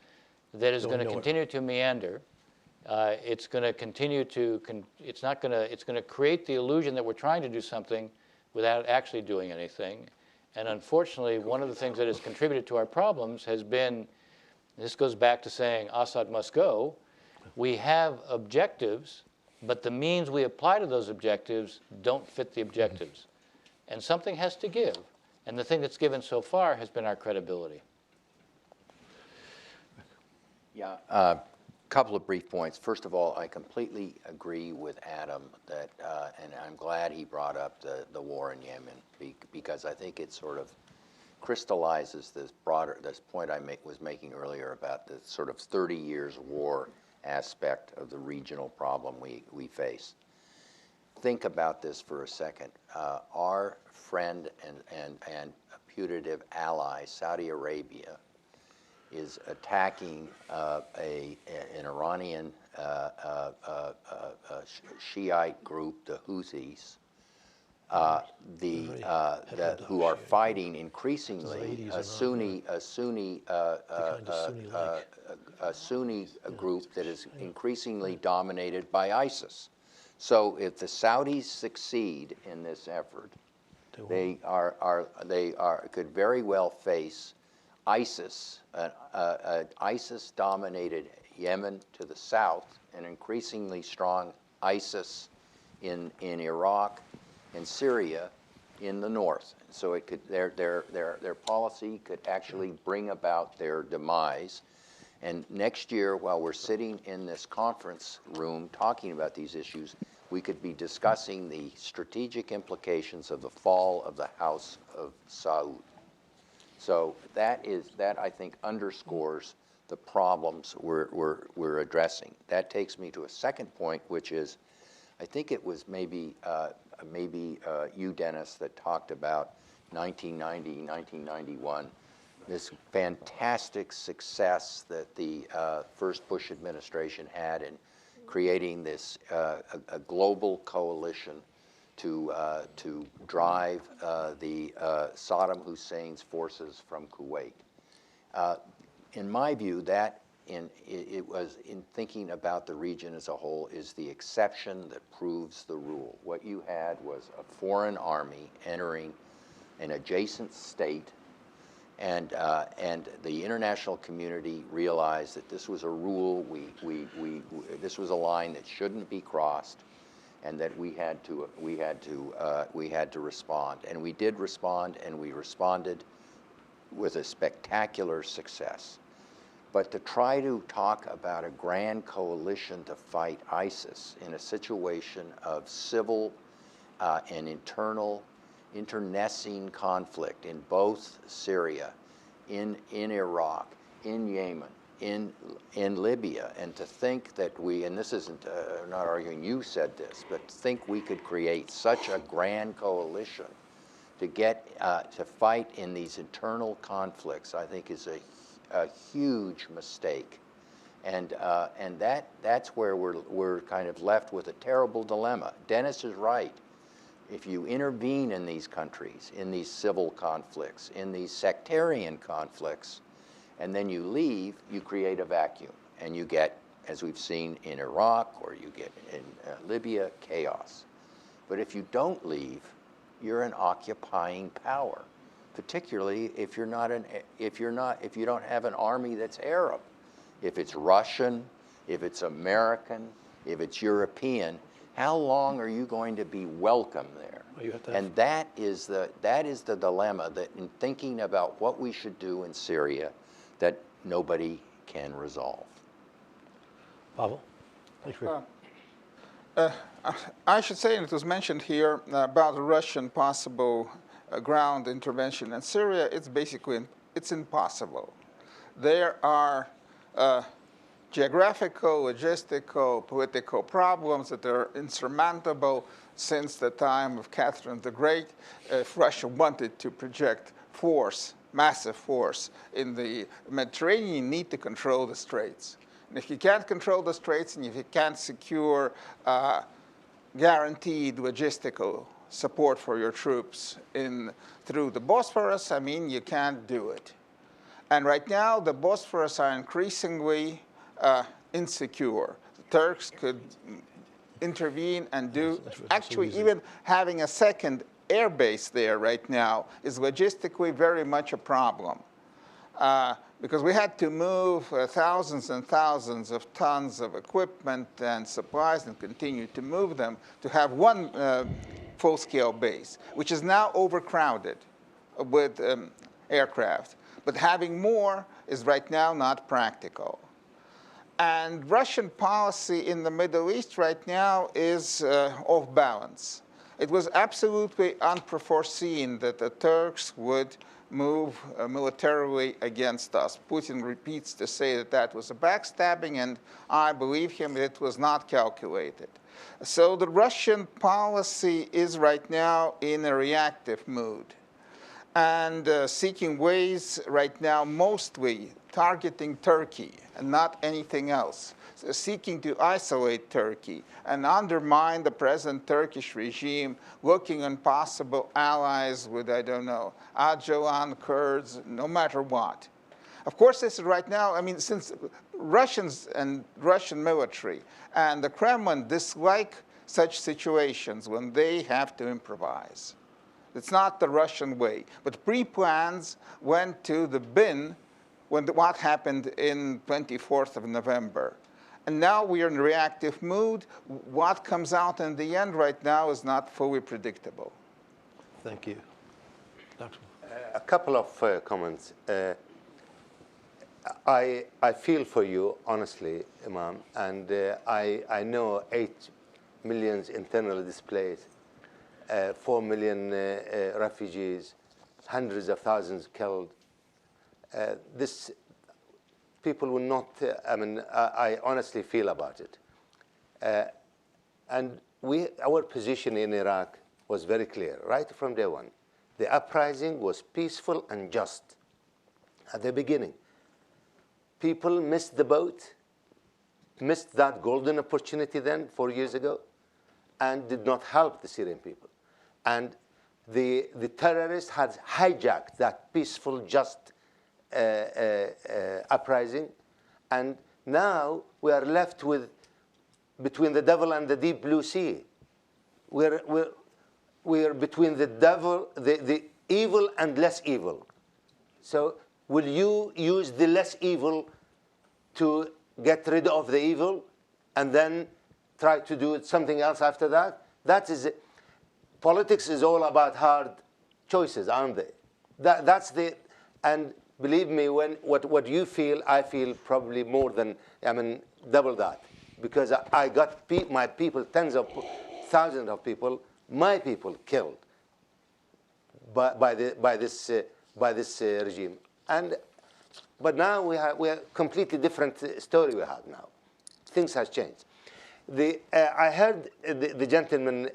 that is going to continue to meander. It's going to continue to, it's going to create the illusion that we're trying to do something without actually doing anything. And unfortunately, one of the things that has contributed to our problems has been, this goes back to saying Assad must go, we have objectives, but the means we apply to those objectives don't fit the objectives. And something has to give. And the thing that's given so far has been our credibility. Yeah, a couple of brief points. First of all, I completely agree with Adam that, and I'm glad he brought up the war in Yemen, because I think it sort of crystallizes this point I was making earlier about the sort of 30 years war aspect of the regional problem we face. Think about this for a second. Our friend and putative ally, Saudi Arabia, is attacking an Iranian Shiite group, the Houthis, who are fighting increasingly a Sunni group that is increasingly dominated by ISIS. So if the Saudis succeed in this effort, they could very well face ISIS, ISIS-dominated Yemen to the south, and increasingly strong ISIS in Iraq and Syria in the north. So it could their policy could actually bring about their demise. And next year, while we're sitting in this conference room talking about these issues, we could be discussing the strategic implications of the fall of the House of Saud. So that I think underscores the problems we're addressing. That takes me to a second point, which is, I think it was maybe you, Dennis, that talked about 1990, 1991, this fantastic success that the first Bush administration had in creating this a global coalition to drive the Saddam Hussein's forces from Kuwait. In my view, that it was in thinking about the region as a whole, is the exception that proves the rule. What you had was a foreign army entering an adjacent state, and the international community realized that this was a rule. This was a line that shouldn't be crossed, and that we had to respond. And we did respond, and we responded with a spectacular success. But to try to talk about a grand coalition to fight ISIS in a situation of civil and internecine conflict in both Syria, in Iraq, in Yemen, in Libya, and to think that we, and this isn't, not arguing you said this, but to think we could create such a grand coalition to get to fight in these internal conflicts, I think is a huge mistake, and that's where we're kind of left with a terrible dilemma. Dennis is right. If you intervene in these countries, in these civil conflicts, in these sectarian conflicts, and then you leave, you create a vacuum, and you get, as we've seen in Iraq or you get in Libya, chaos. But if you don't leave, you're an occupying power, particularly if you don't have an army that's Arab. If it's Russian, if it's American, if it's European, how long are you going to be welcome there? And that is the dilemma, that in thinking about what we should do in Syria, that nobody can resolve. Pavel? Thanks, Rick. I should say, and it was mentioned here about the Russian possible ground intervention in Syria. It's basically, it's impossible. There are geographical, logistical, political problems that are insurmountable since the time of Catherine the Great. If Russia wanted to project force, massive force in the Mediterranean, you need to control the straits. And if you can't control the straits, and if you can't secure guaranteed logistical support for your troops through the Bosphorus, I mean, you can't do it. And right now, the Bosphorus are increasingly insecure. The Turks could intervene and do, actually even having a second air base there right now is logistically very much a problem. Because we had to move thousands and thousands of tons of equipment and supplies and continue to move them to have one full-scale base, which is now overcrowded with aircraft. But having more is right now not practical. And Russian policy in the Middle East right now is off balance. It was absolutely unforeseen that the Turks would move militarily against us. Putin repeats to say that that was a backstabbing, and I believe him, it was not calculated. So the Russian policy is right now in a reactive mood and seeking ways right now mostly targeting Turkey and not anything else, so seeking to isolate Turkey and undermine the present Turkish regime, looking on possible allies with, I don't know, Öcalan, Kurds, no matter what. Of course, this is right now, I mean, since Russians and Russian military and the Kremlin dislike such situations when they have to improvise. It's not the Russian way. But pre-plans went to the bin when what happened in 24th of November. And now we are in reactive mood. What comes out in the end right now is not fully predictable. Thank you. Dr. A couple of comments. I feel for you, honestly, Imam, and I know 8 million internally displaced, 4 million refugees, hundreds of thousands killed. This people will not, I honestly feel about it. And our position in Iraq was very clear, right from day one. The uprising was peaceful and just at the beginning. People missed the boat, missed that golden opportunity then 4 years ago, and did not help the Syrian people. And the terrorists had hijacked that peaceful, just uprising And now we are left with between the devil and the deep blue sea. We're between the devil, the evil and less evil. So will you use the less evil to get rid of the evil and then try to do something else after that? That is, politics is all about hard choices, aren't they? That's the, and believe me, when what you feel, I feel probably more than, double that. Because I got my people, tens of thousands of people, my people killed by this regime. But now we are completely different story we have now. Things have changed. I heard the gentleman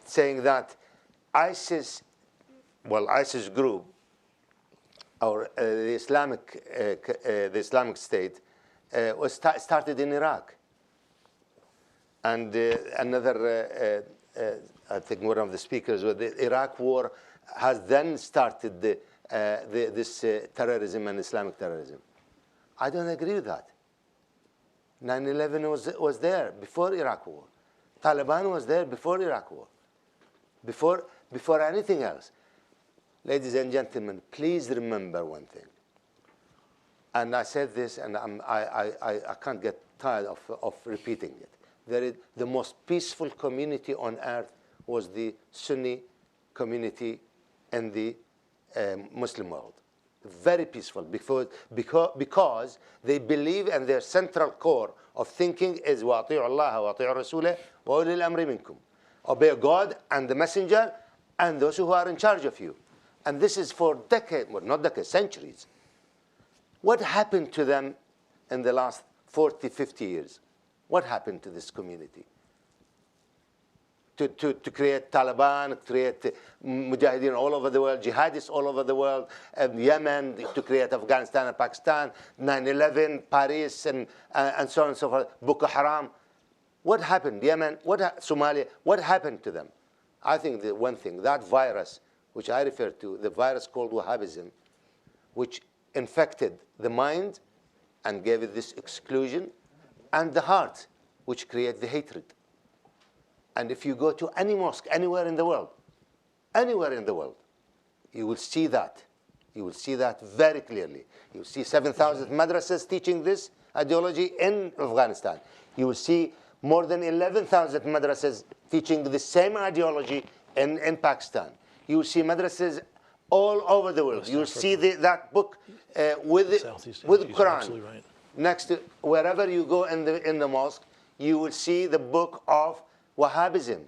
saying that ISIS group, or the Islamic State, was started in Iraq. And another, I think one of the speakers with the Iraq war has then started this terrorism and Islamic terrorism. I don't agree with that. 9/11 was there before Iraq war. Taliban was there before Iraq war. Before anything else. Ladies and gentlemen, please remember one thing. And I said this, and I can't get tired of repeating it. The most peaceful community on earth was the Sunni community in the Muslim world. Very peaceful, because they believe, and their central core of thinking is وَأَطِيعُوا اللَّهَ وَأَطِيعُوا الرَّسُولَ وَأُولِي الْأَمْرِ مِنْكُمْ. Obey God and the messenger and those who are in charge of you. And this is for decades, well, not decades, centuries. What happened to them in the last 40, 50 years? What happened to this community? To create Taliban, create Mujahideen all over the world, jihadists all over the world, and Yemen, to create Afghanistan and Pakistan, 9/11, Paris, and so on and so forth, Boko Haram. What happened? Yemen, Somalia, what happened to them? I think the one thing, that virus, which I refer to, the virus called Wahhabism, which infected the mind and gave it this exclusion, and the heart, which created the hatred. And if you go to any mosque anywhere in the world, you will see that. You will see that very clearly. You will see 7,000 madrasas teaching this ideology in Afghanistan. You will see more than 11,000 madrasas teaching the same ideology in Pakistan. You will see madrasas all over the world. You will see that book with Quran. Right. Next to wherever you go in the mosque, you will see the book of Wahhabism.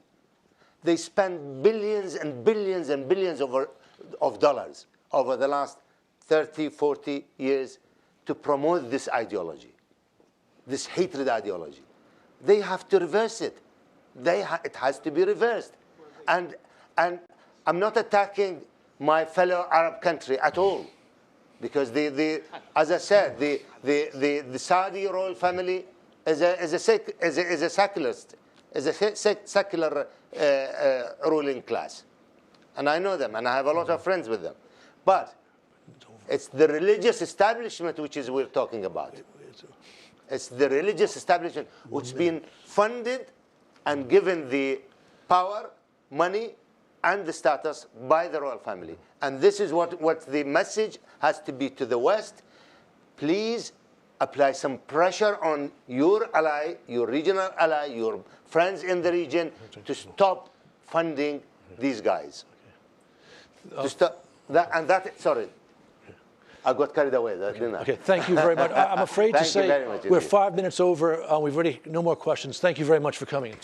They spend billions and billions and billions of dollars over the last 30, 40 years to promote this ideology, this hatred ideology. They have to reverse it. It has to be reversed. And I'm not attacking my fellow Arab country at all, because as I said, the Saudi royal family is a secularist. Is a secular ruling class. And I know them, and I have a lot of friends with them. But it's the religious establishment which we're talking about. It's the religious establishment which has been funded and given the power, money, and the status by the royal family. And this is what the message has to be to the West. Please apply some pressure on your ally, your regional ally, your friends in the region, to stop funding these guys. To stop that, sorry. I got carried away, didn't I? Okay, thank you very much. I'm afraid to Thank you say very much we're indeed. 5 minutes over. We've already no more questions. Thank you very much for coming.